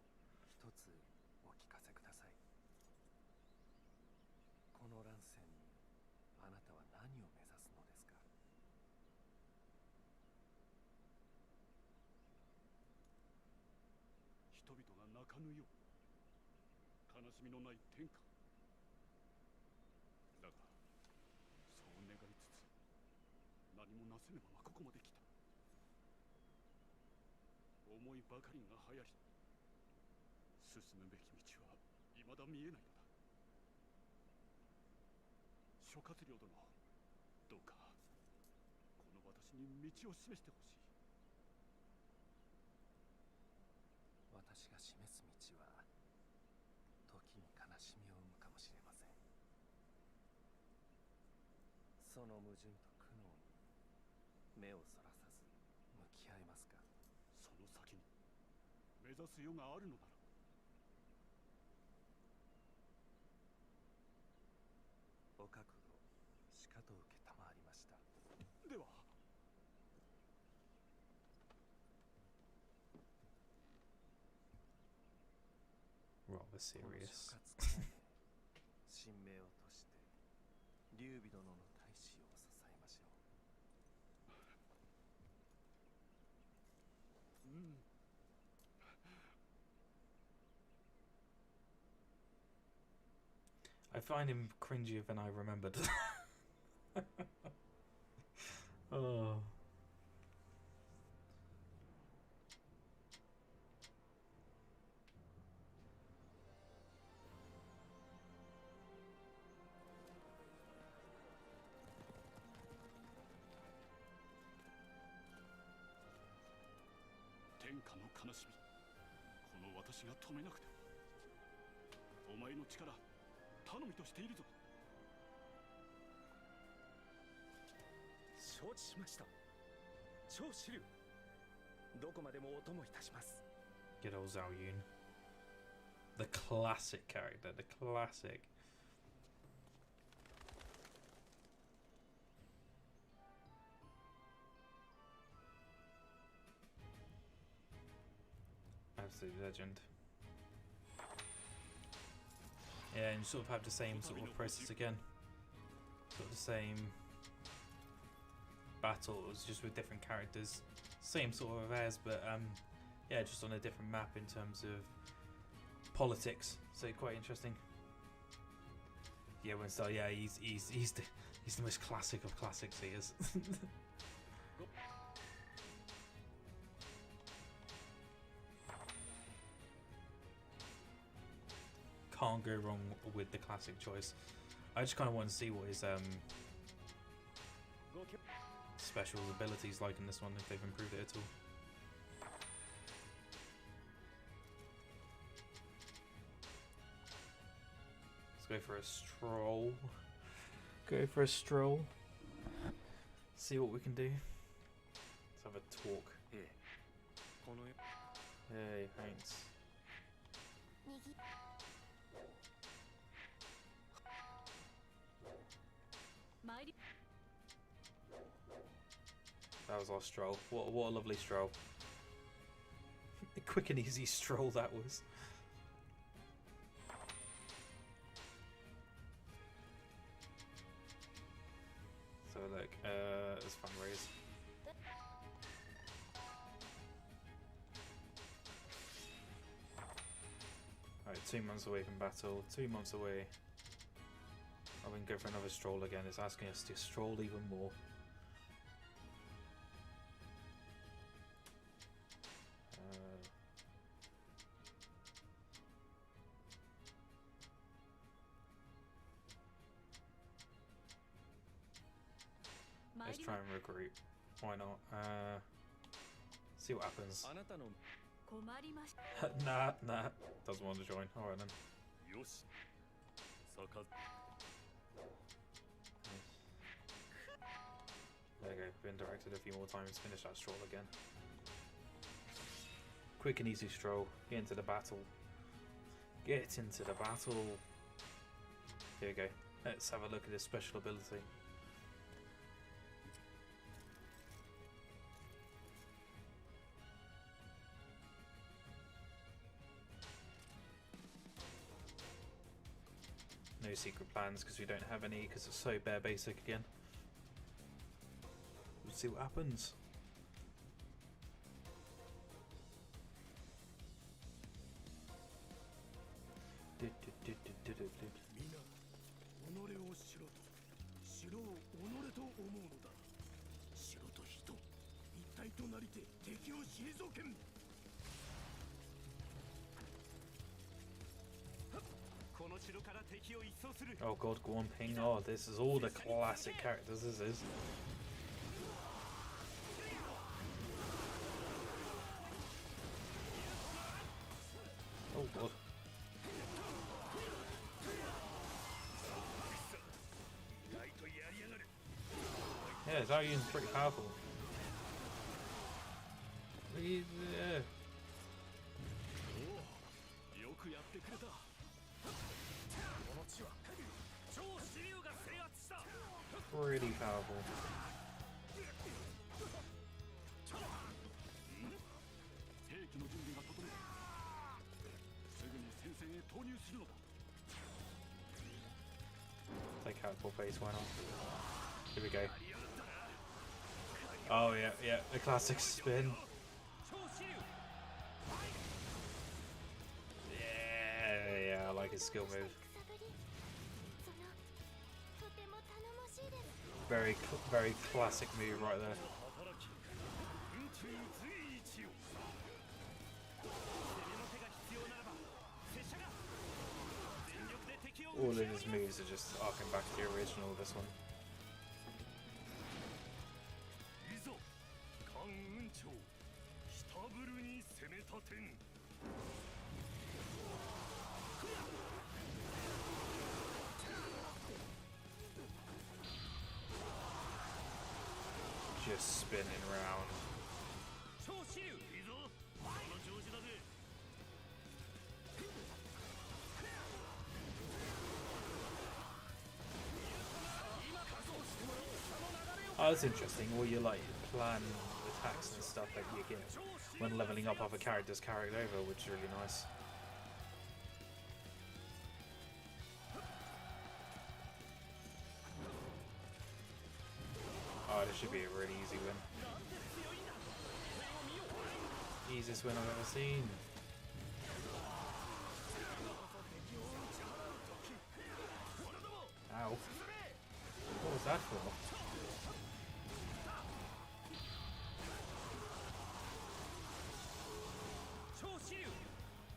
一つお聞かせください。この乱世にあなたは何を目指すのですか。人々が泣かぬよう悲しみのない天下。だがそう願いつつ何もなせぬままここまで来た。思いばかりが流行り進むべき道は未だ見えないのだ。諸葛亮殿、どうかこの私に道を示してほしい。私が示す道は時に悲しみを生むかもしれません。その矛盾と苦悩に目をそらさず向き合えますか。その先に目指す世があるのなら。お覚悟しかと受けたまわりました。ではRather serious. この諸葛孔明神明をとして劉備殿の大志を支えましょう。うん。I find him cringier than I remembered. Oh.「天下の悲しみ、この私が止めなくては。お前の力頼みとしているぞ。承知しました。長子竜、どこまでもお供いたします。 Good old Zhao Yun. The classic character, the classic. Absolute legend. Yeah, and you sort of have the same sort of process again. Sort of the same battles, just with different characters. Same sort of airs, but yeah, just on a different map in terms of politics. So quite interesting. Yeah, Winstar. Yeah, he's the most classic of classics. He is. Can't go wrong with the classic choice. I just kind of want to see what his special abilities like in this one, if they've improved it at all. Let's go for a stroll. Go for a stroll. See what we can do. Let's have a talk. Hey, thanks. That was our stroll. What a lovely stroll. A quick and easy stroll that was. So look, let's fundraise. Alright, 2 months away from battle, 2 months away. I can go for another stroll again. It's asking us to stroll even more. Let's try and recruit. Why not? See what happens. Nah, doesn't want to join. Alright then. よし咲か There you go. Been directed a few more times. Finish that stroll again. Quick and easy stroll. Get into the battle. Get into the battle. Here we go. Let's have a look at his special ability. No secret plans because we don't have any because it's so bare basic again. We'll see what happens. Oh god, go on, ping. Oh, this is all the classic characters, this is. Oh god. Yeah, Zaryun's pretty powerful. Pretty powerful. Take out full face, why not? Here we go. Oh yeah, the classic spin. Yeah, I like his skill move. Very classic move right there. All of his moves are just arcing back to the original of this one. Just spinning around. Oh, that's interesting. All your like plan attacks and stuff that you get when leveling up other characters carried over, which is really nice. Oh, this should be a really easy win. Easiest win I've ever seen. Ow. What was that for?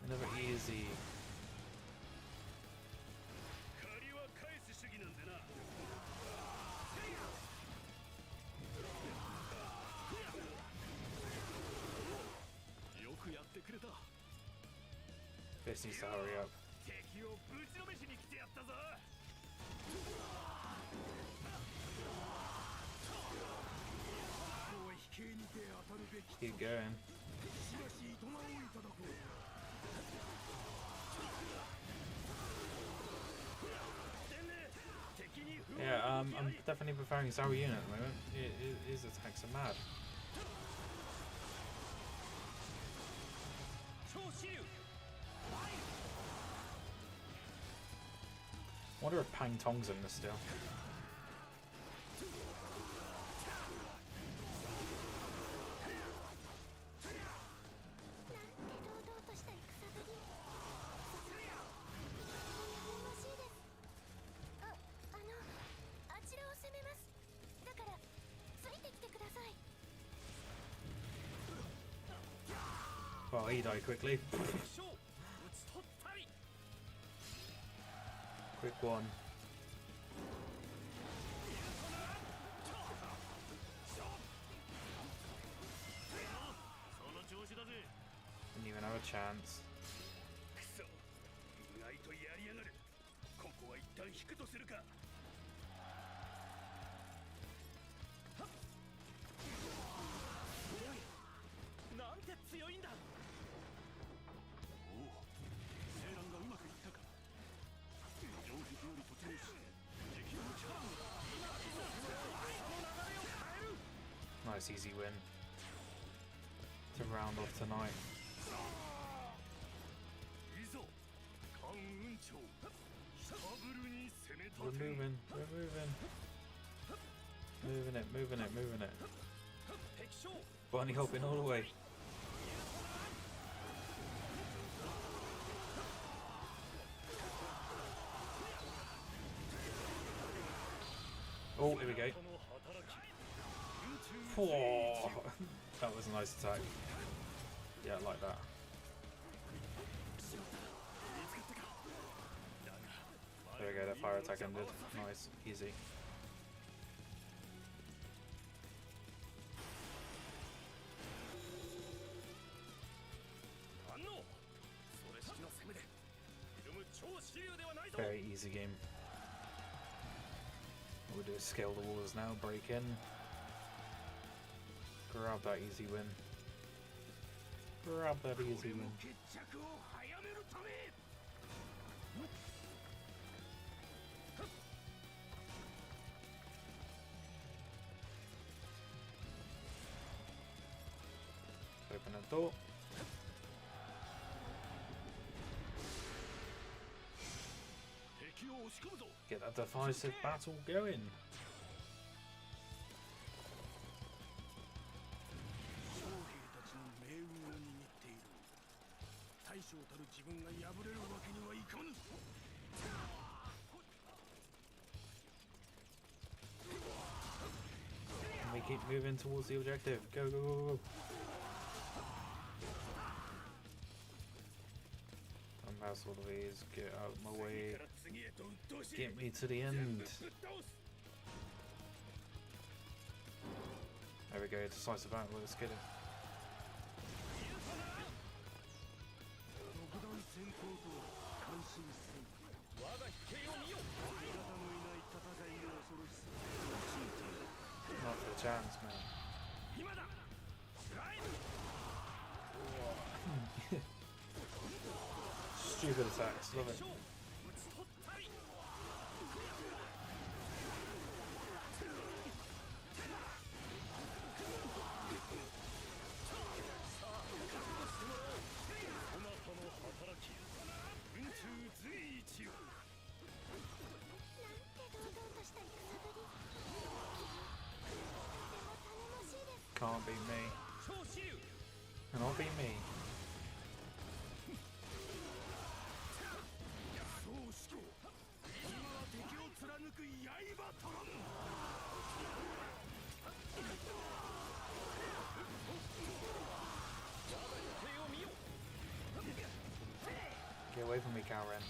Another easy. This needs to hurry up. Keep going. Yeah, I'm definitely preferring Zaryun at the moment. His attacks are mad. I wonder if Pang Tong's in this still. Oh, he died quickly. Quick one. even have a chance. くそ、意外とやりやがる。ここは一旦引くとするか。なんて強いんだ。おお、青蘭がうまくいったか。城壁より突入し、敵の力を。 Nice easy win to round off tonight. We're moving, we're moving. Moving it, moving it, moving it. Bunny hopping all the way. Oh, here we go. Oh, that was a nice attack. Yeah, I like that. There we go, that fire attack ended. Nice, easy. Very easy game. What we'll do is scale the walls now, break in. Grab that easy win. Grab that easy win. Open the door. Get that decisive battle going. And we keep moving towards the objective. Go, go, go, go. Unpass all of these. Get out of my way. Get me to the end. There we go. Decisive battle. Let's get it. Not for a chance, man. Stupid attacks, love it. Can't beat me. Cannot beat me. Get away from me, Karen.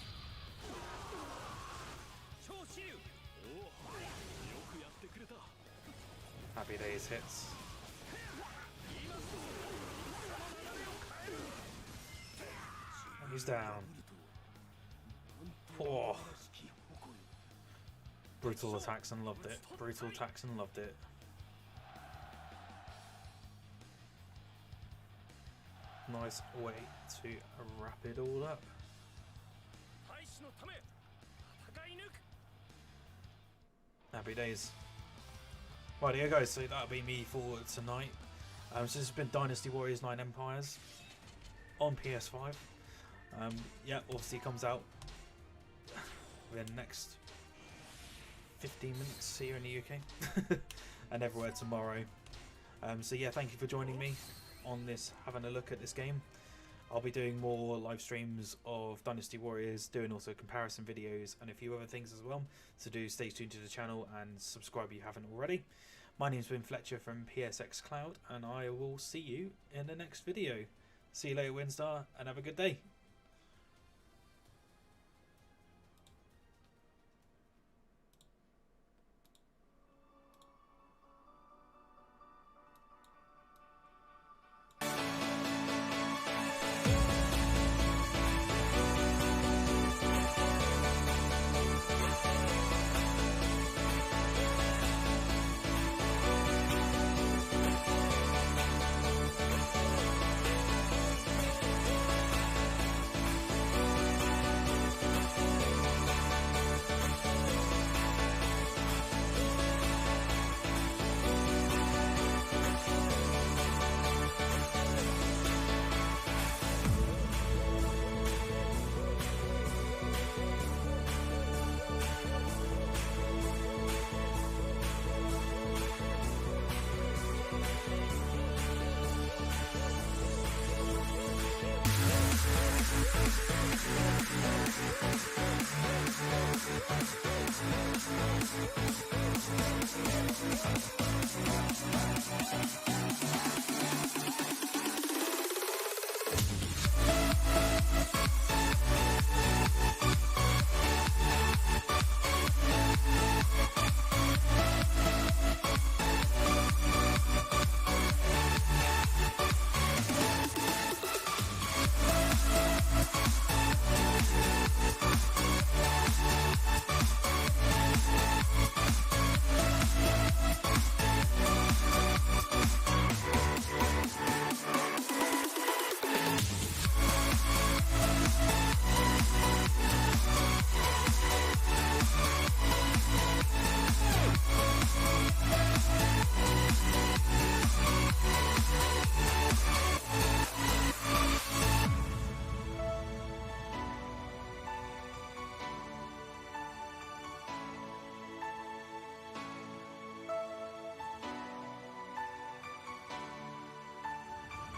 Happy Days hits. He's down. Oh. Brutal attacks and loved it. Brutal attacks and loved it. Nice way to wrap it all up. Happy days. Rightio guys, so that'll be me for tonight. So this has been Dynasty Warriors 9 Empires on PS5. Yeah, obviously comes out within the next 15 minutes here in the UK and everywhere tomorrow. So yeah, thank you for joining me on this, having a look at this game. I'll be doing more live streams of Dynasty Warriors, doing also comparison videos and a few other things as well. So do stay tuned to the channel and subscribe if you haven't already. My name's been Fletcher from PSX Cloud, and I will see you in the next video. See you later, Winstar, and have a good day.